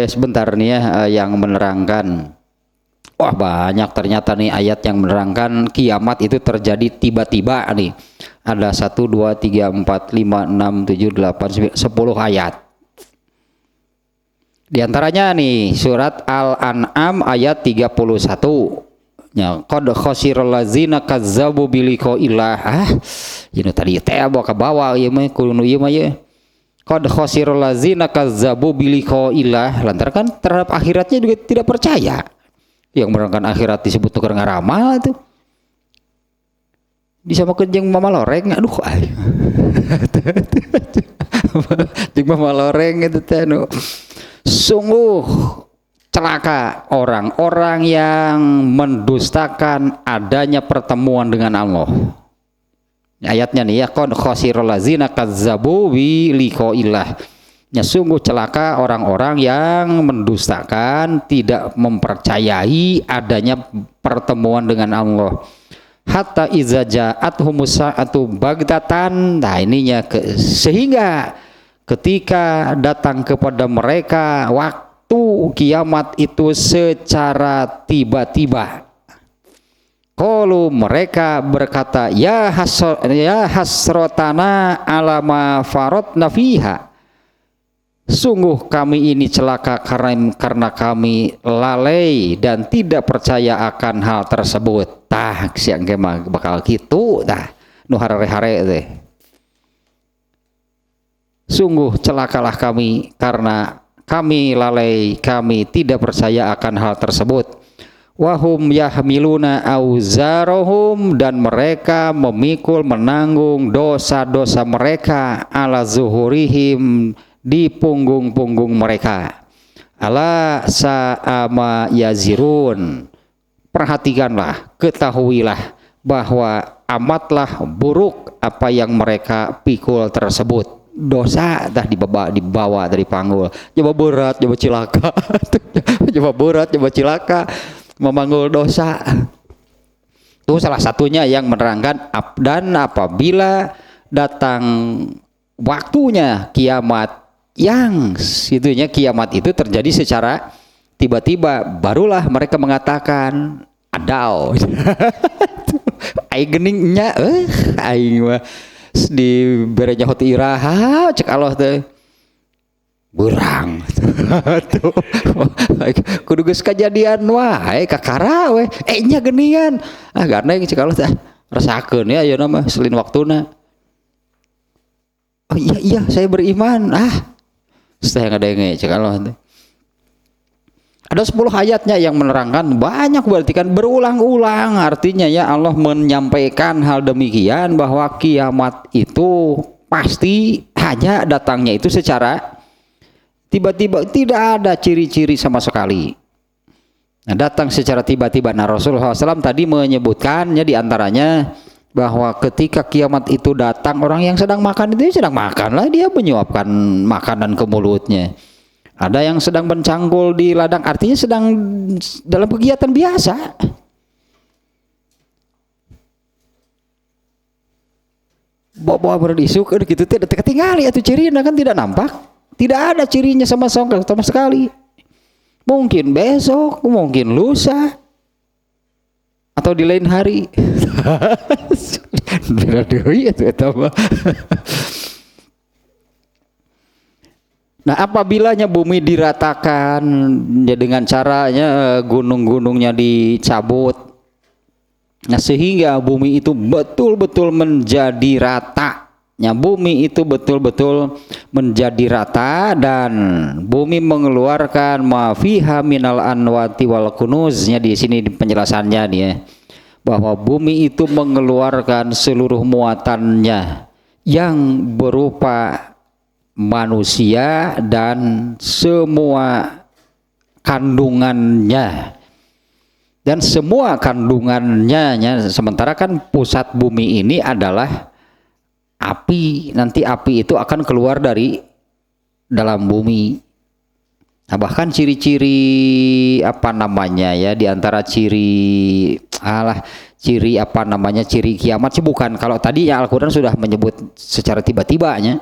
Sebentar nih ya yang menerangkan. Wah banyak ternyata nih ayat yang menerangkan kiamat itu terjadi tiba-tiba nih. Ada 1, 2, 3, 4, 5, 6, 7, 8, 9, 10 ayat. Di antaranya nih surat Al-An'am ayat 31. Ya, qad khasiral ladzina kazzabu biliqa'illah. Ini tadi teh bawa ke bawah ieu mah kudu ieu mah ye. Qad khasiral ladzina kazzabu biliqa'illah, lantaran kan terhadap akhiratnya juga tidak percaya. Yang merangkan akhirat disebut tukar ngaramal tuh. Disamakeun jeung mama loreng, aduh jeung mama loreng itu teh nu sungguh celaka orang-orang yang mendustakan adanya pertemuan dengan Allah. Ayatnya nih ya, qad khasiral ladzina kazzabu bi liqa'illah. Ya sungguh celaka orang-orang yang mendustakan, tidak mempercayai adanya pertemuan dengan Allah. Hatta iza ja'athumus sa'atu baghtatan. Nah ininya sehingga ketika datang kepada mereka waktu kiamat itu secara tiba-tiba. Qalu mereka berkata ya hasrotana ala ma faratna fiha. Sungguh kami ini celaka karena kami lalai dan tidak percaya akan hal tersebut. Tah siang ge mah bakal kitu tah nu harare-hare teh. Sungguh celakalah kami karena kami lalai, kami tidak percaya akan hal tersebut. Wahum yahmiluna auzarahum, dan mereka memikul menanggung dosa-dosa mereka ala zuhurihim, di punggung-punggung mereka. Ala sa'ama yazirun, perhatikanlah, ketahuilah bahwa amatlah buruk apa yang mereka pikul tersebut. Dosa dah dibawa dari panggul. Coba berat, coba cilaka. Coba berat, coba cilaka, memanggul dosa. Itu salah satunya yang menerangkan dan apabila datang waktunya kiamat, yang situnya kiamat itu terjadi secara tiba-tiba, barulah mereka mengatakan adau. Aing geningnya aing mah di berenya hoti iraha cek Allah teh burang tuh kudu geus kajadian wae kakara we nya geningan karena cek Allah teh rasakeun ya ayeuna mah selin waktuna. Oh iya saya beriman saya ngadenge cek Allah teh. Ada 10 ayatnya yang menerangkan, banyak berarti kan berulang-ulang, artinya ya Allah menyampaikan hal demikian bahwa kiamat itu pasti hanya datangnya itu secara tiba-tiba, tidak ada ciri-ciri sama sekali. Nah, datang secara tiba-tiba. Nah, Rasulullah SAW tadi menyebutkannya diantaranya bahwa ketika kiamat itu datang, orang yang sedang makan itu sedang makan lah, dia menyuapkan makanan ke mulutnya. Ada yang sedang mencangkul di ladang, artinya sedang dalam kegiatan biasa. Bawa berdisuk gitu tidak ketinggalan atau cirinya kan tidak nampak, tidak ada cirinya sama sekali. Mungkin besok, mungkin lusa, atau di lain hari. Beda deui eta mah. Nah, apabila bumi diratakan ya dengan caranya gunung-gunungnya dicabut, nah sehingga bumi itu betul-betul menjadi rata. Ya, bumi itu betul-betul menjadi rata dan bumi mengeluarkan ma fiha minal anwati wal kunuznya. Di sini penjelasannya nih ya, bahwa bumi itu mengeluarkan seluruh muatannya yang berupa manusia dan semua kandungannya, dan semua kandungannya. Sementara kan pusat bumi ini adalah api, nanti api itu akan keluar dari dalam bumi. Nah, bahkan ciri-ciri apa namanya ya, diantara ciri ciri kiamat sih bukan, kalau tadi ya Al-Quran sudah menyebut secara tiba-tibanya.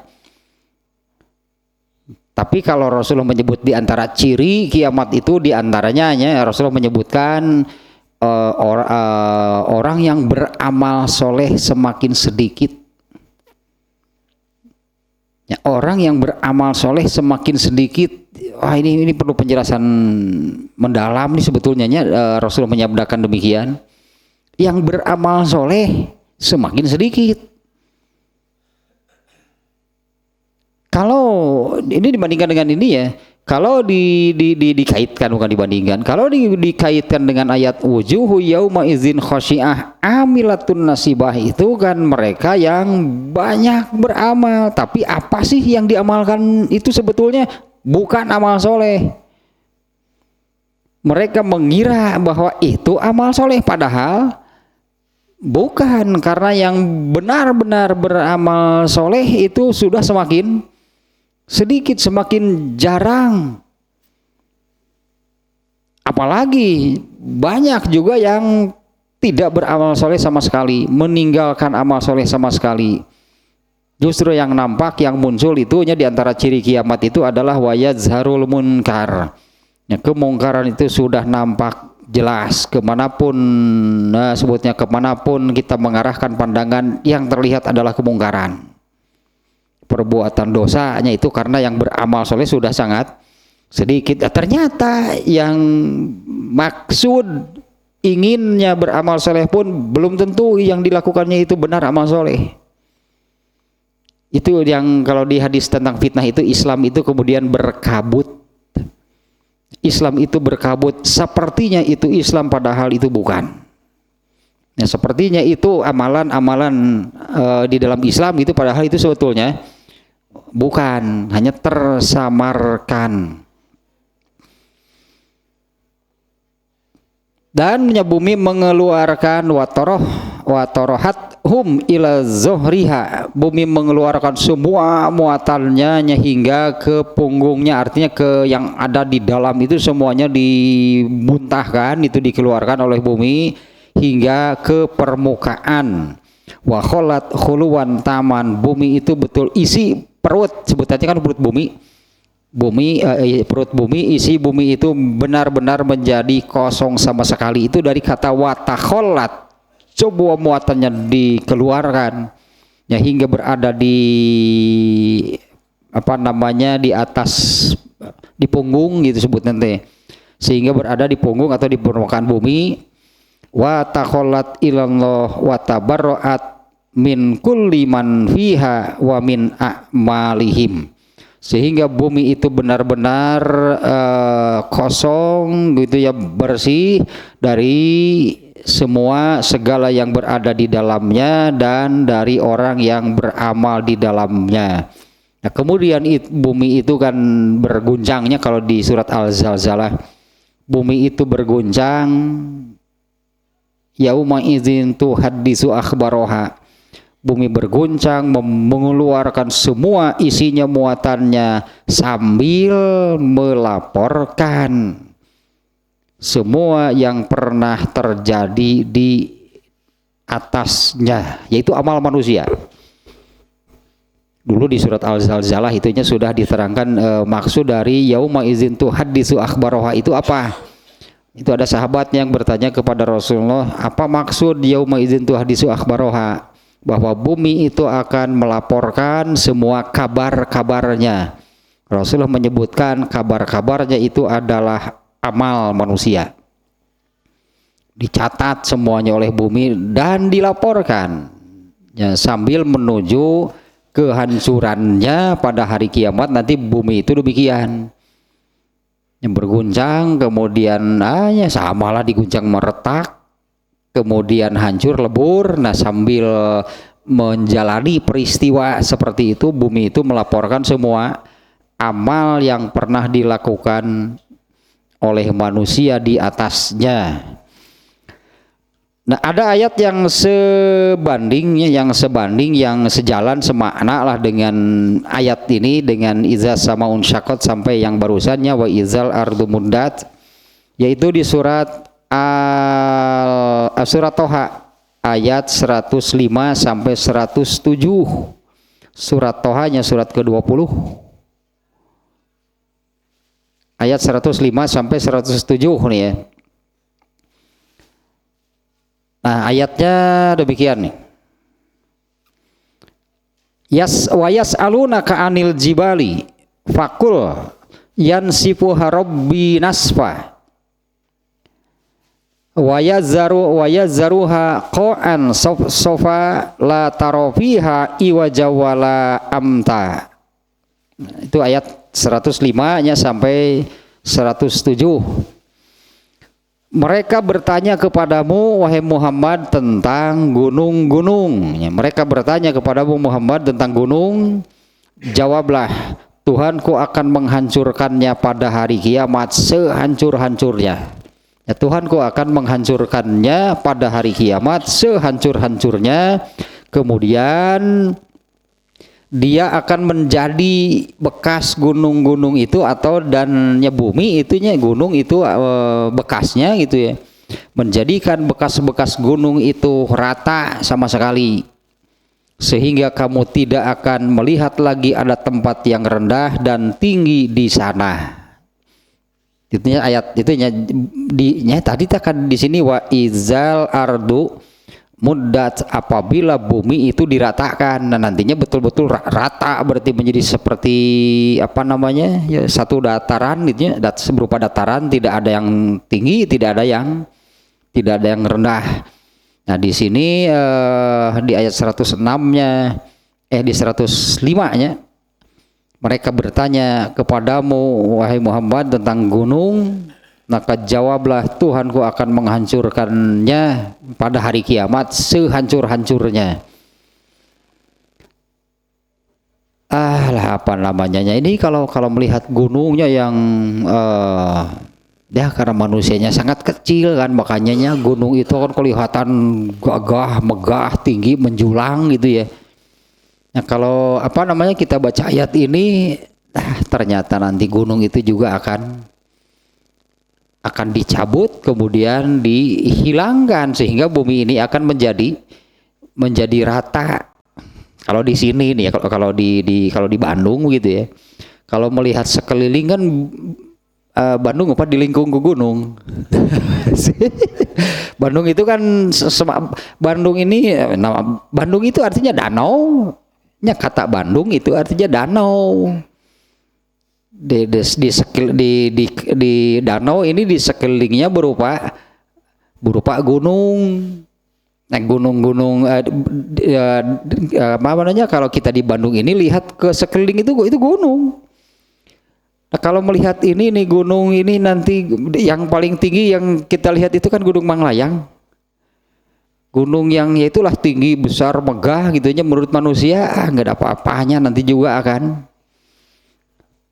Tapi kalau Rasulullah menyebut di antara ciri kiamat itu diantaranya ya, Rasulullah menyebutkan orang yang beramal soleh semakin sedikit. Ya, orang yang beramal soleh semakin sedikit. Wah, ini perlu penjelasan mendalam nih sebetulnya ya, Rasulullah menyabdakan demikian. Yang beramal soleh semakin sedikit. Kalau ini dibandingkan dengan ini ya, kalau dikaitkan, bukan dibandingkan, kalau dikaitkan dengan ayat wujuhu yauma idzin khasyiah amilatun nasibah, itu kan mereka yang banyak beramal, tapi apa sih yang diamalkan itu sebetulnya bukan amal soleh. Mereka mengira bahwa itu amal soleh, padahal bukan, karena yang benar-benar beramal soleh itu sudah semakin sedikit, semakin jarang. Apalagi banyak juga yang tidak beramal soleh sama sekali, meninggalkan amal soleh sama sekali. Justru yang nampak, yang muncul itunya diantara ciri kiamat itu adalah wayazharul munkar. Ya, kemungkaran itu sudah nampak jelas kemanapun, nah sebutnya kemanapun kita mengarahkan pandangan, yang terlihat adalah kemungkaran. Perbuatan dosanya itu karena yang beramal soleh sudah sangat sedikit. Ternyata yang maksud inginnya beramal soleh pun belum tentu yang dilakukannya itu benar amal soleh. Itu yang kalau di hadis tentang fitnah itu, Islam itu kemudian berkabut. Islam itu berkabut, sepertinya itu Islam padahal itu bukan. Ya, sepertinya itu amalan-amalan di dalam Islam itu padahal itu sebetulnya bukan, hanya tersamarkan. Dan bumi mengeluarkan watorohat hum ila zohriha, bumi mengeluarkan semua muatannya hingga ke punggungnya, artinya ke yang ada di dalam itu semuanya dimuntahkan, itu dikeluarkan oleh bumi hingga ke permukaan. Wa kholat khuluwan taman, bumi itu betul isi perut, sebutannya kan perut bumi. Perut bumi, isi bumi itu benar-benar menjadi kosong sama sekali. Itu dari kata watakholat, coba muatannya dikeluarkan ya, hingga berada di apa namanya, di atas, di punggung gitu sebut nanti, sehingga berada di punggung atau di permukaan bumi. Watakholat ilallah watabarroat min kulli man fiha wa min a'malihim, sehingga bumi itu benar-benar kosong gitu ya, bersih dari semua segala yang berada di dalamnya dan dari orang yang beramal di dalamnya. Nah, kemudian bumi itu kan berguncangnya, kalau di surat Al-Zalzalah bumi itu berguncang, yauma idzin tuhaddisu akhbaroha, bumi berguncang mengeluarkan semua isinya, muatannya, sambil melaporkan semua yang pernah terjadi di atasnya, yaitu amal manusia. Dulu di surat Al-Zalzalah itunya sudah diterangkan maksud dari yauma idzin tuhaddisu akhbaroha itu apa. Itu ada sahabatnya yang bertanya kepada Rasulullah, apa maksud yauma idzin tuhadisu akhbaroha, bahwa bumi itu akan melaporkan semua kabar-kabarnya. Rasulullah menyebutkan kabar-kabarnya itu adalah amal manusia, dicatat semuanya oleh bumi dan dilaporkan ya, sambil menuju kehancurannya pada hari kiamat nanti. Bumi itu demikian yang berguncang, kemudian ya samalah diguncang meretak, kemudian hancur lebur. Nah, sambil menjalani peristiwa seperti itu, bumi itu melaporkan semua amal yang pernah dilakukan oleh manusia di atasnya. Nah, ada ayat yang sebandingnya, yang sejalan semakna lah dengan ayat ini, dengan iza samaun syaqat sampai yang barusannya wa izal ardu muddat, yaitu di surat surat Toha ayat 105 sampai 107. Surat Tohanya surat ke-20 ayat 105 sampai 107 nih ya. Nah, ayatnya demikian nih. Wa yas'alunaka 'anil jibali faqul yansifuha rabbi nasfa wa yazzaruha qa'an sofa la tara fiha iwaja wala amta. Itu ayat 105-nya sampai 107. Mereka bertanya kepadamu wahai Muhammad tentang gunung-gunung. Mereka bertanya kepadamu Muhammad tentang gunung. Jawablah, Tuhanku akan menghancurkannya pada hari kiamat sehancur-hancurnya. Ya, Tuhanku akan menghancurkannya pada hari kiamat sehancur-hancurnya. Kemudian dia akan menjadi bekas gunung-gunung itu, atau dannya bumi itunya gunung itu bekasnya gitu ya, menjadikan bekas-bekas gunung itu rata sama sekali, sehingga kamu tidak akan melihat lagi ada tempat yang rendah dan tinggi di sana. Itunya ayat itunya tadi akan di sini wa izal ardu muddat, apabila bumi itu diratakan. Nah, nantinya betul-betul rata, berarti menjadi seperti apa namanya ya, satu dataran gitu ya, berupa dataran, tidak ada yang tinggi, tidak ada yang rendah. Nah, di sini di ayat 106-nya di 105-nya mereka bertanya kepadamu wahai Muhammad tentang gunung. Maka jawablah, Tuhanku akan menghancurkannya pada hari kiamat sehancur-hancurnya. Apa namanya ini, kalau melihat gunungnya yang ya karena manusianya sangat kecil kan, makanya gunung itu kan kelihatan gagah, megah, tinggi, menjulang gitu ya. Nah, kalau apa namanya kita baca ayat ini, ternyata nanti gunung itu juga akan dicabut, kemudian dihilangkan, sehingga bumi ini akan menjadi rata. Kalau di sini nih, kalau di Bandung gitu ya, kalau melihat sekeliling kan Bandung dilingkung ke gunung. Bandung itu kan Bandung ini nama Bandung itu artinya danau. Kata Bandung itu artinya danau. Di danau ini di sekelilingnya berupa gunung. Nah, gunung-gunung apa namanya, kalau kita di Bandung ini lihat ke sekeliling itu gunung. Nah, kalau melihat ini nih gunung ini, nanti yang paling tinggi yang kita lihat itu kan Gunung Manglayang. Gunung yang yaitulah tinggi, besar, megah gitunya, menurut manusia nggak ada apa-apanya, nanti juga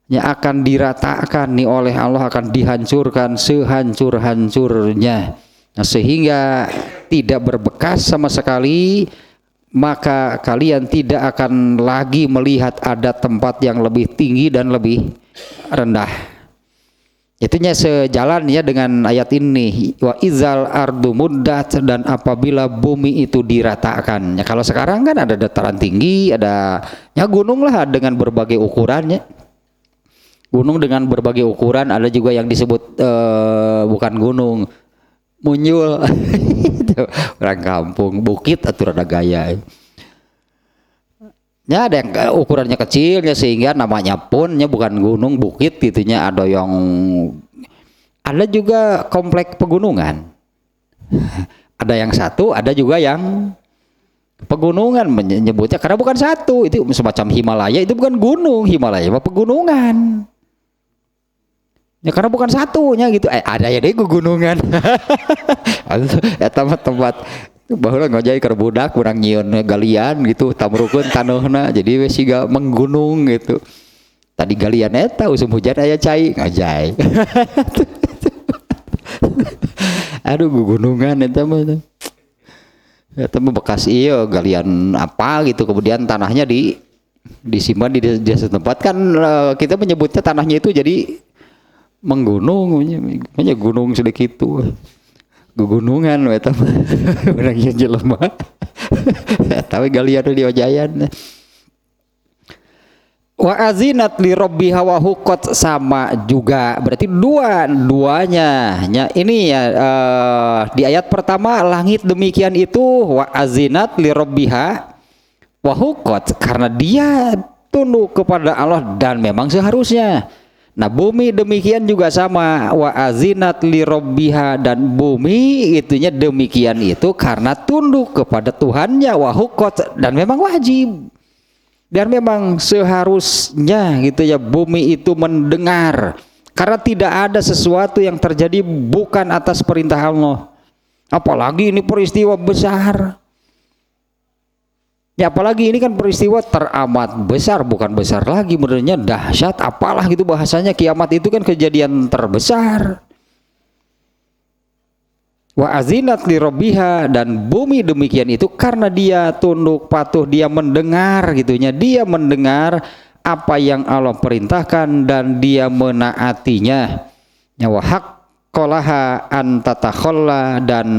akan diratakan nih oleh Allah, akan dihancurkan sehancur-hancurnya. Nah, sehingga tidak berbekas sama sekali, maka kalian tidak akan lagi melihat ada tempat yang lebih tinggi dan lebih rendah. Itunya sejalan ya dengan ayat ini, wa izal ardu muddat, dan apabila bumi itu diratakan. Ya, kalau sekarang kan ada dataran tinggi, ada gunung lah dengan berbagai ukurannya. gunung dengan berbagai ukuran, ada juga yang disebut bukan gunung, munyul. Itu orang kampung, bukit atau rada gaya. Ya ada yang ukurannya kecilnya sehingga namanya punnya bukan gunung, bukit gitunya. Ada yang ada juga kompleks pegunungan. Ada yang satu, ada juga yang pegunungan menyebutnya karena bukan satu, itu semacam Himalaya, itu bukan gunung, Himalaya mah pegunungan. Ya karena bukan satunya gitu. Ada ya deh gunungan. Ya tempat bahwa ngojai keur budak kurang nyieun galian gitu tamrukun taneuhna jadi we siga menggunung gitu. Tadi galian eta usum hujan aya cai ngojai. Aduh gunungan eta mah. Eta mah bekas ieu galian apa gitu, kemudian tanahnya disimpan di tempat kan kita menyebutnya tanahnya itu jadi menggunung, punya gunung sedikit tuh. Gugunungan eta mah urang ieu jelema tapi galian di ojayan. Wa azinat li rabbiha wa huqqat, sama juga berarti duanya ya, ini ya di ayat pertama langit demikian itu wa azinat li rabbiha wa huqqat karena dia tunduk kepada Allah dan memang seharusnya. Nah bumi demikian juga sama wa azinat li rabbiha, dan bumi itunya demikian itu karena tunduk kepada Tuhannya, wa huqqat dan memang wajib dan memang seharusnya gitu ya bumi itu mendengar karena tidak ada sesuatu yang terjadi bukan atas perintah Allah, apalagi ini peristiwa besar. Ya apalagi ini kan peristiwa teramat besar, bukan besar lagi menurutnya dahsyat apalah gitu bahasanya, kiamat itu kan kejadian terbesar. Wa azinat li rabbiha, dan bumi demikian itu karena dia tunduk patuh, dia mendengar gitunya, dia mendengar apa yang Allah perintahkan dan dia menaatinya. Ya wa haqqalaha an tatakhalla, dan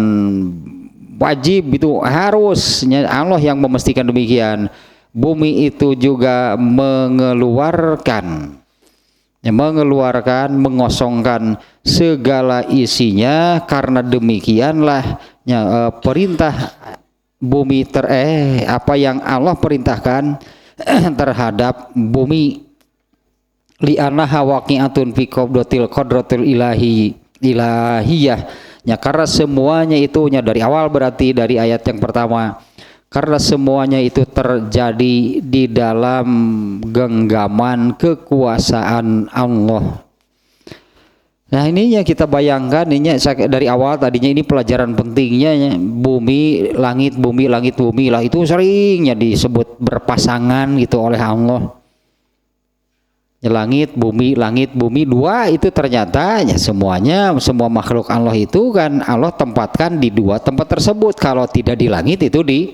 wajib itu harusnya Allah yang memastikan demikian. Bumi itu juga mengeluarkan, mengosongkan segala isinya karena demikianlah ya, perintah bumi apa yang Allah perintahkan terhadap bumi li'annaha waqi'atun fi qabdatil qadratil ilahiyah ya, karena semuanya itunya dari awal, berarti dari ayat yang pertama, karena semuanya itu terjadi di dalam genggaman kekuasaan Allah. Nah ininya kita bayangkan, ini dari awal tadinya ini pelajaran pentingnya ya, bumi langit lah itu seringnya disebut berpasangan gitu oleh Allah. Langit bumi dua itu ternyata ya semua makhluk Allah itu kan Allah tempatkan di dua tempat tersebut. Kalau tidak di langit itu di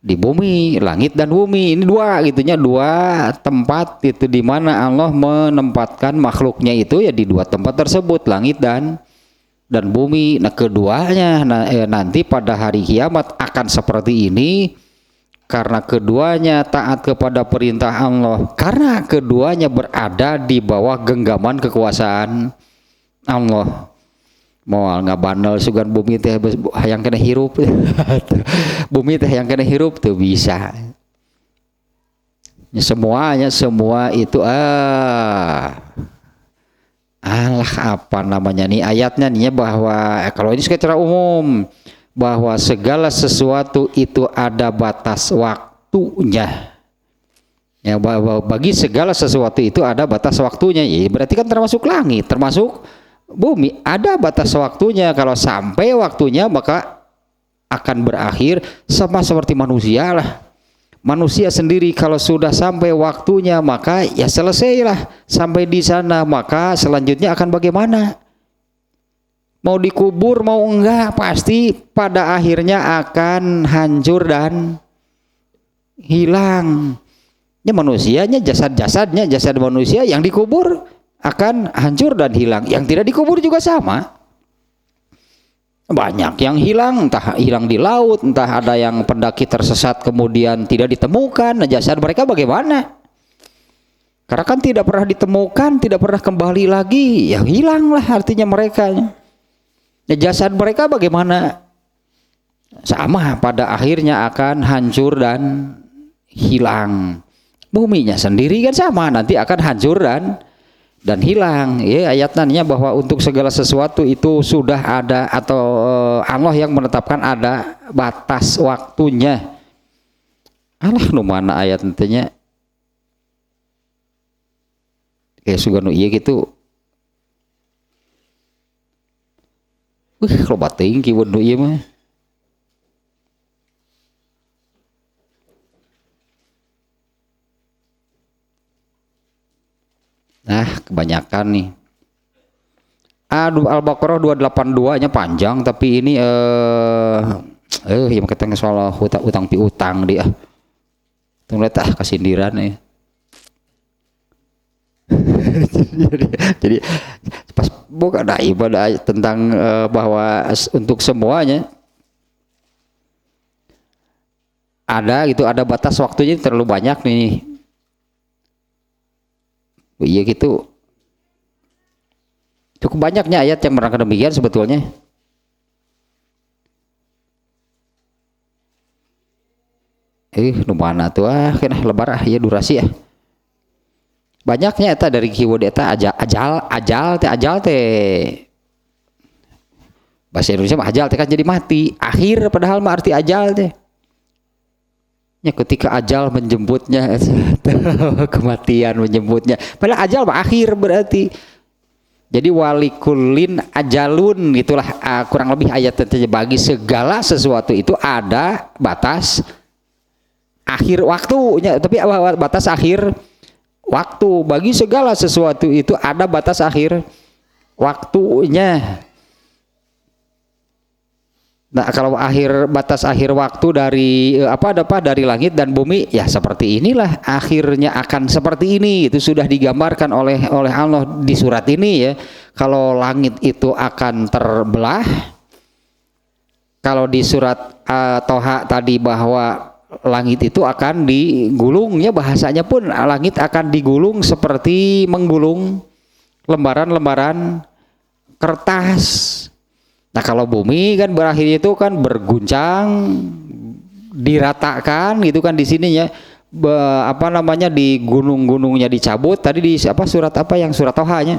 bumi, langit dan bumi ini dua gitunya, dua tempat itu di mana Allah menempatkan makhluknya itu ya di dua tempat tersebut, langit dan bumi. Nah keduanya nanti pada hari kiamat akan seperti ini. Karena keduanya taat kepada perintah Allah, karena keduanya berada di bawah genggaman kekuasaan Allah. Moal nggak bandel sugan bumi teh yang kena hirup, bumi teh yang kena hirup tuh bisa. Semuanya semua itu alah apa namanya nih ayatnya nih bahwa kalau ini secara umum bahwa segala sesuatu itu ada batas waktunya. Ya, bahwa bagi segala sesuatu itu ada batas waktunya. Ya, berarti kan termasuk langit, termasuk bumi, ada batas waktunya. Kalau sampai waktunya maka akan berakhir, sama seperti manusia lah. Manusia sendiri kalau sudah sampai waktunya maka ya selesailah sampai di sana, maka selanjutnya akan bagaimana? Mau dikubur mau enggak pasti pada akhirnya akan hancur dan hilang. Ya manusianya, jasad manusia yang dikubur akan hancur dan hilang. Yang tidak dikubur juga sama. Banyak yang hilang, entah hilang di laut, entah ada yang pendaki tersesat kemudian tidak ditemukan. Nah, jasad mereka bagaimana? Karena kan tidak pernah ditemukan, tidak pernah kembali lagi, ya hilanglah artinya mereka. Ya, jasad mereka bagaimana? Sama, pada akhirnya akan hancur dan hilang. Buminya sendiri kan sama, nanti akan hancur dan hilang. Ya, ayat nanya bahwa untuk segala sesuatu itu sudah ada, atau Allah yang menetapkan ada batas waktunya. Alah nu mana ayat nantinya kayak suganu iya gitu. Kalau bating kieu nu ieu mah. Nah, kebanyakan nih. Aduh, Al-Baqarah 282-nya panjang, tapi ini yang kita soal utang piutang dia. Tunggu lihat kesindiran nih. jadi pas bukan ada ibadah tentang bahwa untuk semuanya ada gitu, ada batas waktunya terlalu banyak nih. Iya gitu. Cukup banyaknya ayat yang menerangkan demikian sebetulnya. Nu mana tuh kena lebar ya durasi ya. Banyaknya eta dari keyword eta ajal teh. Bahasa Indonesia mah ajal teh kan jadi mati. Akhir padahal mah arti ajal teh. Ya ketika ajal menjemputnya, kematian menjemputnya. Padahal ajal mah akhir berarti. Jadi walikulin ajalun gitulah, kurang lebih ayat tentunya bagi segala sesuatu itu ada batas akhir waktunya, tapi batas akhir waktu. Bagi segala sesuatu itu ada batas akhir waktunya. Nah, kalau batas akhir waktu dari dari langit dan bumi, ya seperti inilah akhirnya akan seperti ini. Itu sudah digambarkan oleh Allah di surat ini ya. Kalau langit itu akan terbelah, kalau di surat Toha tadi bahwa langit itu akan digulungnya, bahasanya pun langit akan digulung seperti menggulung lembaran-lembaran kertas. Nah, kalau bumi kan berakhir itu kan berguncang, diratakan gitu kan di sininya, di gunung-gunungnya dicabut. Tadi di surat yang surat Toha-nya,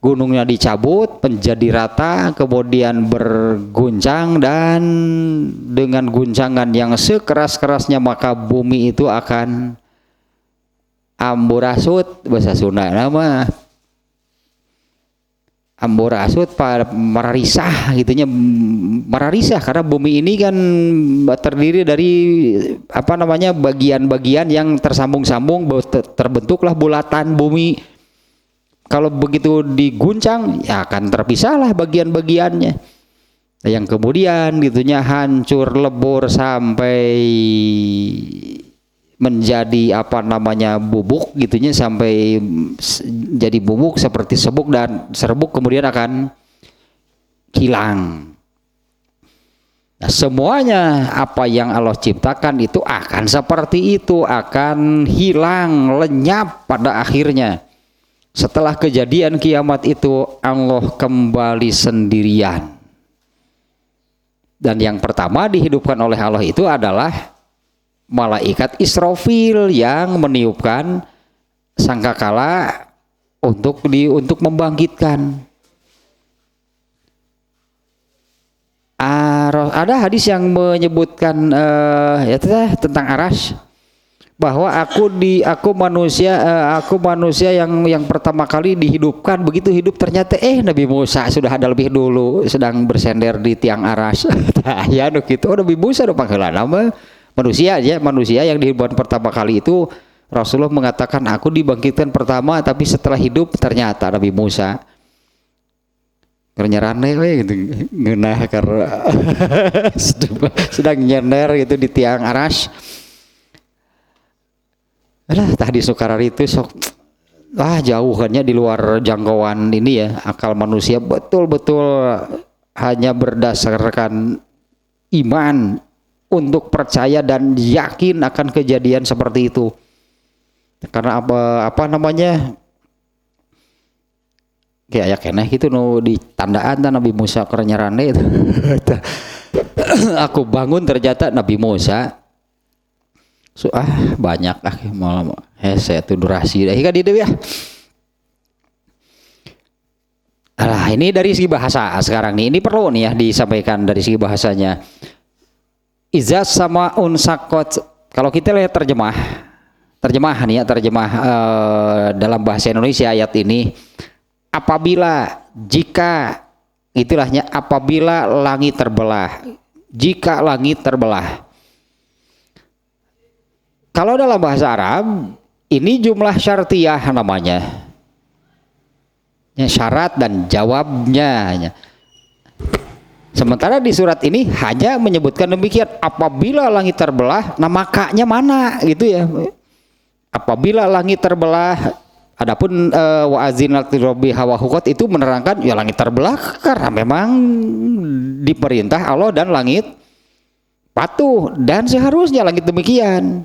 gunungnya dicabut menjadi rata, kemudian berguncang, dan dengan guncangan yang sekeras-kerasnya maka bumi itu akan amburasut, bahasa Sunda nama amburasut, merarisah gitunya, merarisah karena bumi ini kan terdiri dari bagian-bagian yang tersambung-sambung, terbentuklah bulatan bumi. Kalau begitu diguncang ya akan terpisahlah bagian-bagiannya, yang kemudian gitunya hancur lebur sampai menjadi bubuk gitunya, sampai jadi bubuk seperti sebuk, dan serbuk kemudian akan hilang. Nah, semuanya apa yang Allah ciptakan itu akan seperti itu, akan hilang, lenyap pada akhirnya. Setelah kejadian kiamat itu Allah kembali sendirian. Dan yang pertama dihidupkan oleh Allah itu adalah malaikat Israfil yang meniupkan sangkakala untuk membangkitkan. Ada hadis yang menyebutkan tentang Arash, bahwa aku manusia yang pertama kali dihidupkan. Begitu hidup ternyata Nabi Musa sudah ada lebih dulu, sedang bersender di tiang Arash. Ya gitu, Nabi Musa panggilan nama manusia yang dihidupkan pertama kali itu. Rasulullah mengatakan aku dibangkitkan pertama, tapi setelah hidup ternyata Nabi Musa. Nyerane gitu, ngeunah karena sedang nyender gitu di tiang Arash. Tadi Sukarar itu sok jauhannya di luar jangkauan ini ya, akal manusia. Betul-betul hanya berdasarkan iman untuk percaya dan yakin akan kejadian seperti itu. Karena apa namanya, kayak keneh gitu nu ditandaan Nabi Musa kerenyarane itu. Aku bangun ternyata Nabi Musa banyak malam hese itu durasi dah kan dia ya. Alah, ini dari segi bahasa sekarang nih, ini perlu nih ya disampaikan dari segi bahasanya. Iza sama unsakot, kalau kita lihat terjemahan ya, dalam bahasa Indonesia ayat ini, apabila, jika, itulahnya apabila langit terbelah, jika langit terbelah. Kalau dalam bahasa Arab ini jumlah syartiyah namanya, ya, syarat dan jawabnya. Sementara di surat ini hanya menyebutkan demikian, apabila langit terbelah, nah makanya mana gitu ya. Apabila langit terbelah, adapun wa azinat lirabbiha wa huqqat itu menerangkan ya langit terbelah karena memang diperintah Allah dan langit patuh dan seharusnya langit demikian.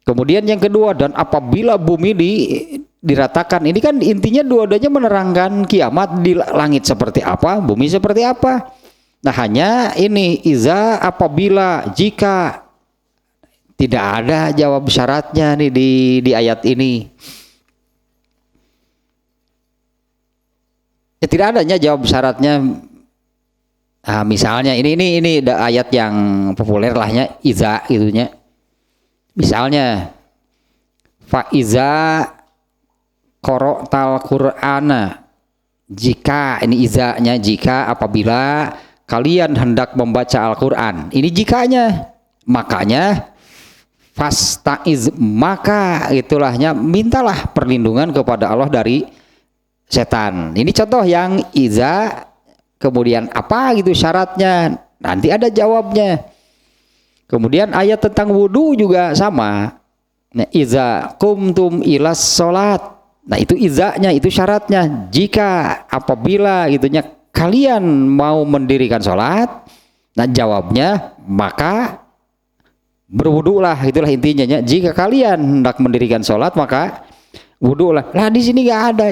Kemudian yang kedua, dan apabila bumi diratakan, ini kan intinya dua-duanya menerangkan kiamat di langit seperti apa, bumi seperti apa. Nah hanya ini iza, apabila, jika, tidak ada jawab syaratnya nih di ayat ini. Ya, tidak adanya jawab syaratnya. Nah, misalnya ini ayat yang populer lahnya iza gitunya. Misalnya faiza qara'tal qur'ana, jika, ini izanya jika, apabila kalian hendak membaca Al-Qur'an. Ini jikanya. Makanya fastaiz, maka itulahnya mintalah perlindungan kepada Allah dari setan. Ini contoh yang iza, kemudian apa gitu syaratnya, nanti ada jawabnya. Kemudian ayat tentang wudhu juga sama. Nah, iza kumtum ilas sholat. Nah itu izanya, itu syaratnya. Jika, apabila gitunya kalian mau mendirikan sholat, nah jawabnya maka berwudulah, itulah intinya. Jika kalian hendak mendirikan sholat maka wudulah. Nah di sini nggak ada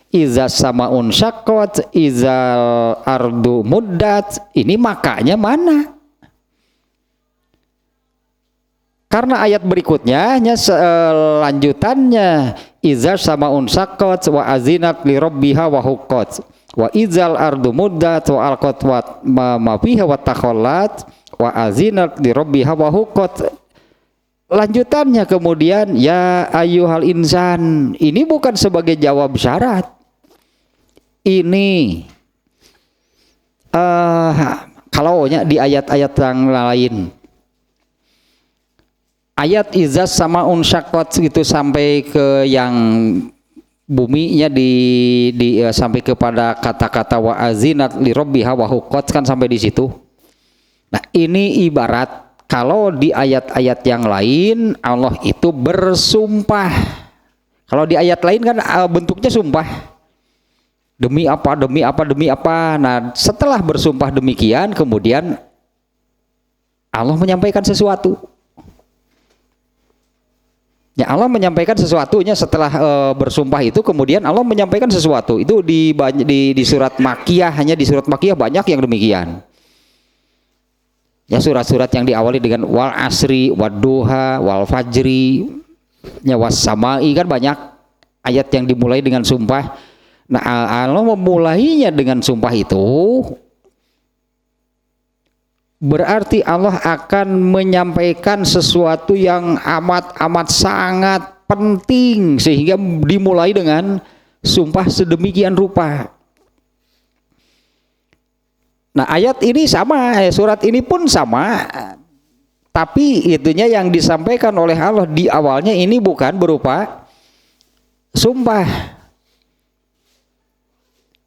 iza samaun syaqqat, izal ardu muddat. Ini makanya mana? Karena ayat berikutnya lanjutannya iza samaun syaqqat wa azinat li rabbiha wa huqqat wa izal ardu muddat wa alqat wa ma fiha wa takhallat wa azinat li rabbiha wa huqqat. Lanjutannya kemudian ya ayyuhal insan, ini bukan sebagai jawab syarat. Ini kalau di ayat-ayat yang lain, ayat izas sama unsyaqqat itu sampai ke yang buminya sampai kepada kata-kata wa azinat li rabbiha wa huqqat, kan sampai di situ. Nah, ini ibarat kalau di ayat-ayat yang lain Allah itu bersumpah. Kalau di ayat lain kan bentuknya sumpah. Demi apa, demi apa, demi apa. Nah, setelah bersumpah demikian kemudian Allah menyampaikan sesuatu. Ya, Allah menyampaikan sesuatunya setelah bersumpah itu, kemudian Allah menyampaikan sesuatu. Itu di surat Makkiyah, hanya di surat Makkiyah banyak yang demikian. Ya, surat-surat yang diawali dengan wal asri, wad duha, wal fajri, ya was samai, kan banyak ayat yang dimulai dengan sumpah. Nah, Allah memulainya dengan sumpah itu berarti Allah akan menyampaikan sesuatu yang amat sangat penting sehingga dimulai dengan sumpah sedemikian rupa. Nah, ayat ini sama, surat ini pun sama, tapi itunya yang disampaikan oleh Allah di awalnya ini bukan berupa sumpah.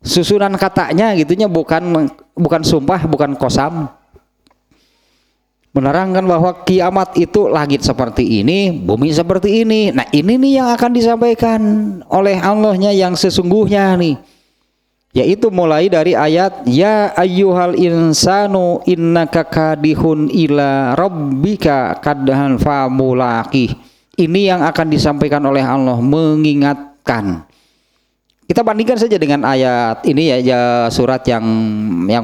Susunan katanya gitunya bukan sumpah, bukan qasam. Menerangkan bahwa kiamat itu langit seperti ini, bumi seperti ini. Nah, ini nih yang akan disampaikan oleh Allahnya yang sesungguhnya nih. Yaitu mulai dari ayat ya ayyuhal insanu innaka kadihun ila rabbika kadhan famulaqih. Ini yang akan disampaikan oleh Allah, mengingatkan. Kita bandingkan saja dengan ayat ini ya surat yang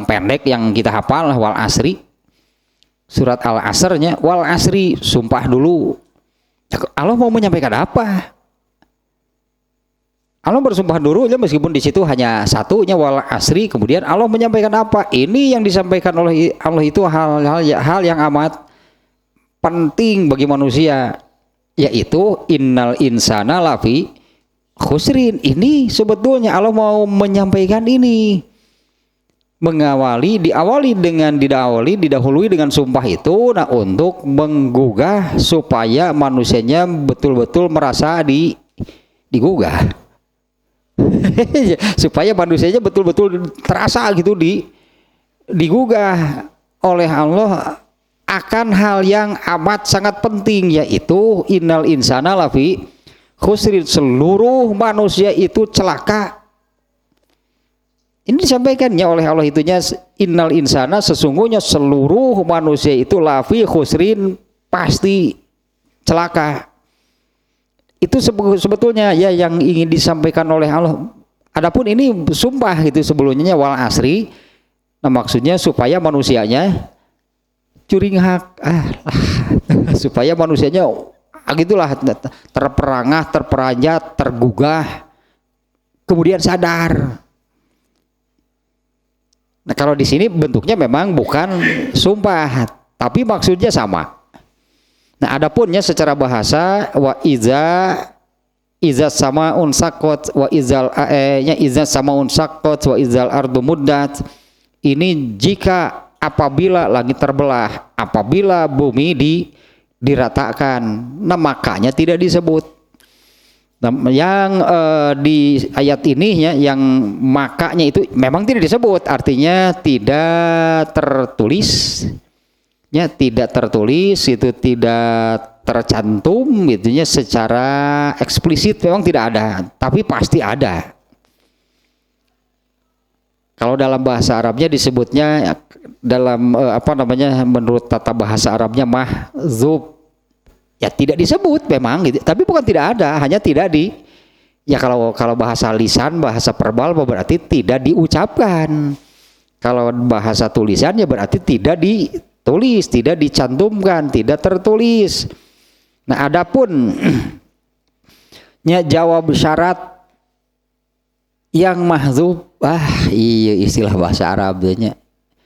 pendek yang kita hafal, wal asri. Surat Al-Asrnya, wal asri, sumpah dulu. Allah mau menyampaikan apa? Allah bersumpah dulu ya, meskipun di situ hanya satunya wal asri, kemudian Allah menyampaikan apa? Ini yang disampaikan oleh Allah itu hal yang amat penting bagi manusia, yaitu innal insana lafi khusrin. Ini sebetulnya Allah mau menyampaikan ini, didahului dengan sumpah itu, nah untuk menggugah supaya manusianya betul-betul merasa digugah. Supaya manusianya betul-betul terasa gitu digugah oleh Allah akan hal yang amat sangat penting, yaitu innal insana lafi khusrin, seluruh manusia itu celaka. Ini disampaikannya oleh Allah itunya, innal insana, sesungguhnya seluruh manusia itu lafi khusrin, pasti celaka. Itu sebetulnya ya yang ingin disampaikan oleh Allah. Adapun ini sumpah gitu sebelumnya wal asri, nah maksudnya supaya manusianya curi hak, supaya manusianya gitulah terperangah, terperanjat, tergugah, kemudian sadar. Nah kalau di sini bentuknya memang bukan sumpah, tapi maksudnya sama. Nah adapunnya secara bahasa wa iza sama unsakot wa iza sama unsakot wa izal ardu muddat. Ini jika apabila langit terbelah, apabila bumi diratakan, nah makanya tidak disebut. Nah, yang di ayat ini ya, yang makanya itu memang tidak disebut, artinya tidak tertulis, ya tidak tertulis, itu tidak tercantum, itunya secara eksplisit memang tidak ada, tapi pasti ada. Kalau dalam bahasa Arabnya disebutnya dalam menurut tata bahasa Arabnya mahzub, ya tidak disebut memang gitu, tapi bukan tidak ada, hanya tidak ya kalau bahasa lisan, bahasa verbal berarti tidak diucapkan. Kalau bahasa tulisannya berarti tidak ditulis, tidak dicantumkan, tidak tertulis. Nah adapun jawab syarat yang mahzub, iya istilah bahasa Arabnya.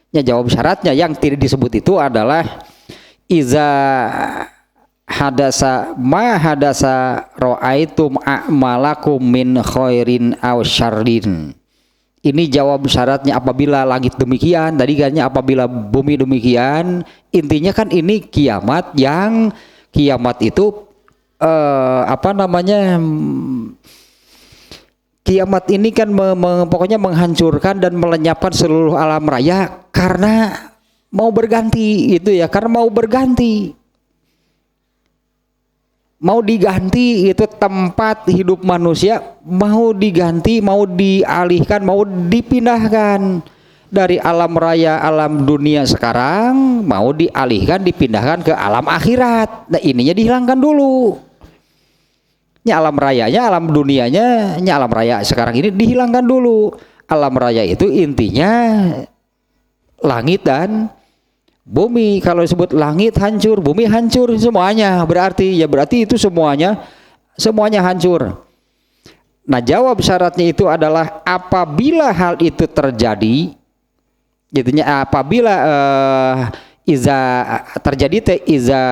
Jawab syaratnya yang tidak disebut itu adalah iza hadasa ra'aitum a'malakum min khairin aw syarrin. Ini jawab syaratnya apabila langit demikian, tadi kan apabila bumi demikian. Intinya kan ini kiamat, yang kiamat itu kiamat ini kan pokoknya menghancurkan dan melenyapkan seluruh alam raya karena mau berganti itu ya, karena mau berganti, mau diganti itu tempat hidup manusia, mau diganti, mau dialihkan, mau dipindahkan dari alam raya, alam dunia sekarang, mau dialihkan, dipindahkan ke alam akhirat. Nah ininya dihilangkan dulu. Alam rayanya, alam dunianya, alam raya sekarang ini dihilangkan dulu. Alam raya itu intinya langit dan bumi. Kalau disebut langit hancur, bumi hancur, semuanya berarti itu semuanya hancur. Nah jawab syaratnya itu adalah apabila hal itu terjadi, jadinya apabila iza terjadi iza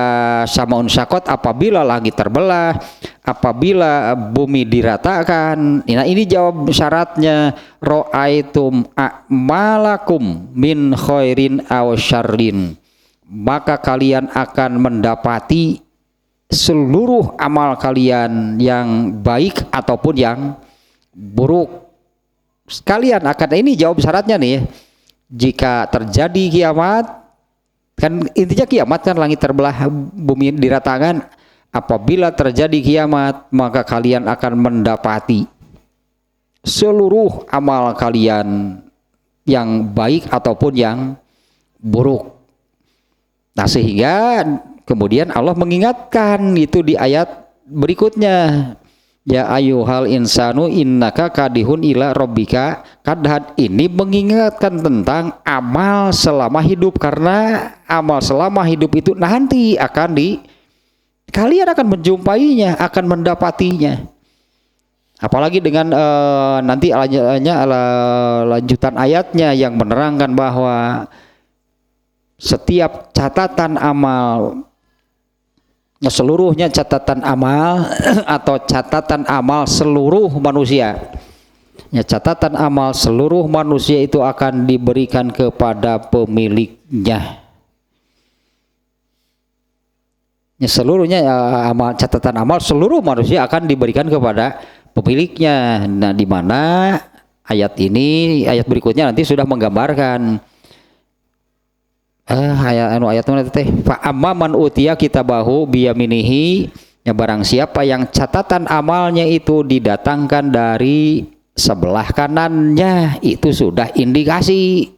samaun syakot, apabila langit terbelah, apabila bumi diratakan. Nah ini jawab syaratnya, ra'aitum a'malakum min khairin aw syarrin, maka kalian akan mendapati seluruh amal kalian yang baik ataupun yang buruk. Kalian akan, ini jawab syaratnya nih, jika terjadi kiamat, kan intinya kiamat kan langit terbelah, bumi diratakan. Apabila terjadi kiamat, maka kalian akan mendapati seluruh amal kalian yang baik ataupun yang buruk. Nah sehingga kemudian Allah mengingatkan itu di ayat berikutnya, ya ayyuhal insanu innaka kadihun ila rabbika kadhan, ini mengingatkan tentang amal selama hidup, karena amal selama hidup itu nanti akan kalian akan menjumpainya, akan mendapatinya. Apalagi dengan nanti lanjutan ayatnya yang menerangkan bahwa setiap catatan amal, seluruhnya catatan amal atau catatan amal seluruh manusia, ya, catatan amal seluruh manusia itu akan diberikan kepada pemiliknya. Ya, seluruhnya amal, catatan amal seluruh manusia akan diberikan kepada pemiliknya. Nah, di mana ayat ini, ayat berikutnya nanti sudah menggambarkan ayat mana teh, fa amman utiya kitabahu biyaminihi, ya barang siapa yang catatan amalnya itu didatangkan dari sebelah kanannya, itu sudah indikasi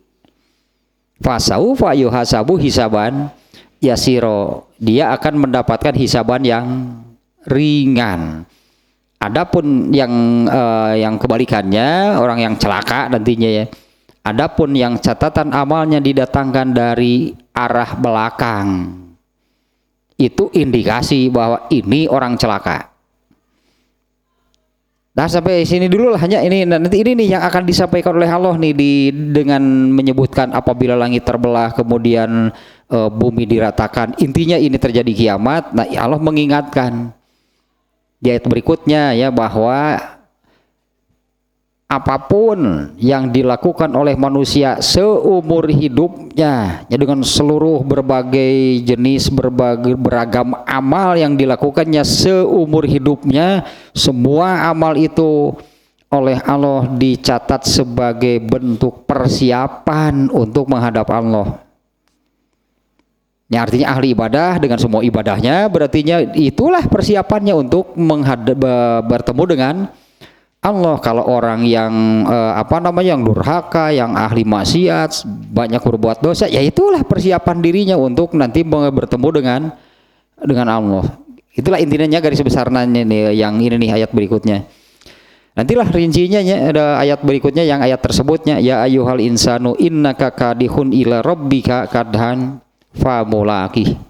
fasaufa yuhasabu hisaban yasiro, dia akan mendapatkan hisaban yang ringan. Adapun yang kebalikannya, orang yang celaka nantinya ya, adapun yang catatan amalnya didatangkan dari arah belakang, itu indikasi bahwa ini orang celaka. Nah, sampai sini dulu lah, hanya ini, nanti ini nih yang akan disampaikan oleh Allah nih dengan menyebutkan apabila langit terbelah kemudian bumi diratakan, intinya ini terjadi kiamat. Nah, Allah mengingatkan di ayat berikutnya ya, bahwa apapun yang dilakukan oleh manusia seumur hidupnya, ya, dengan seluruh berbagai jenis beragam amal yang dilakukannya seumur hidupnya, semua amal itu oleh Allah dicatat sebagai bentuk persiapan untuk menghadap Allah. Ya, artinya ahli ibadah dengan semua ibadahnya, berartinya itulah persiapannya untuk bertemu dengan Allah. Kalau orang yang yang durhaka, yang ahli maksiat, banyak berbuat dosa, ya itulah persiapan dirinya untuk nanti bertemu dengan Allah. Itulah intinya garis besarnya nih, yang ini nih ayat berikutnya. Nantilah rincinya ya, ada ayat berikutnya yang ayat tersebutnya, ya ayyuhal insanu innaka kadihun ila rabbika kadhan famulaqih.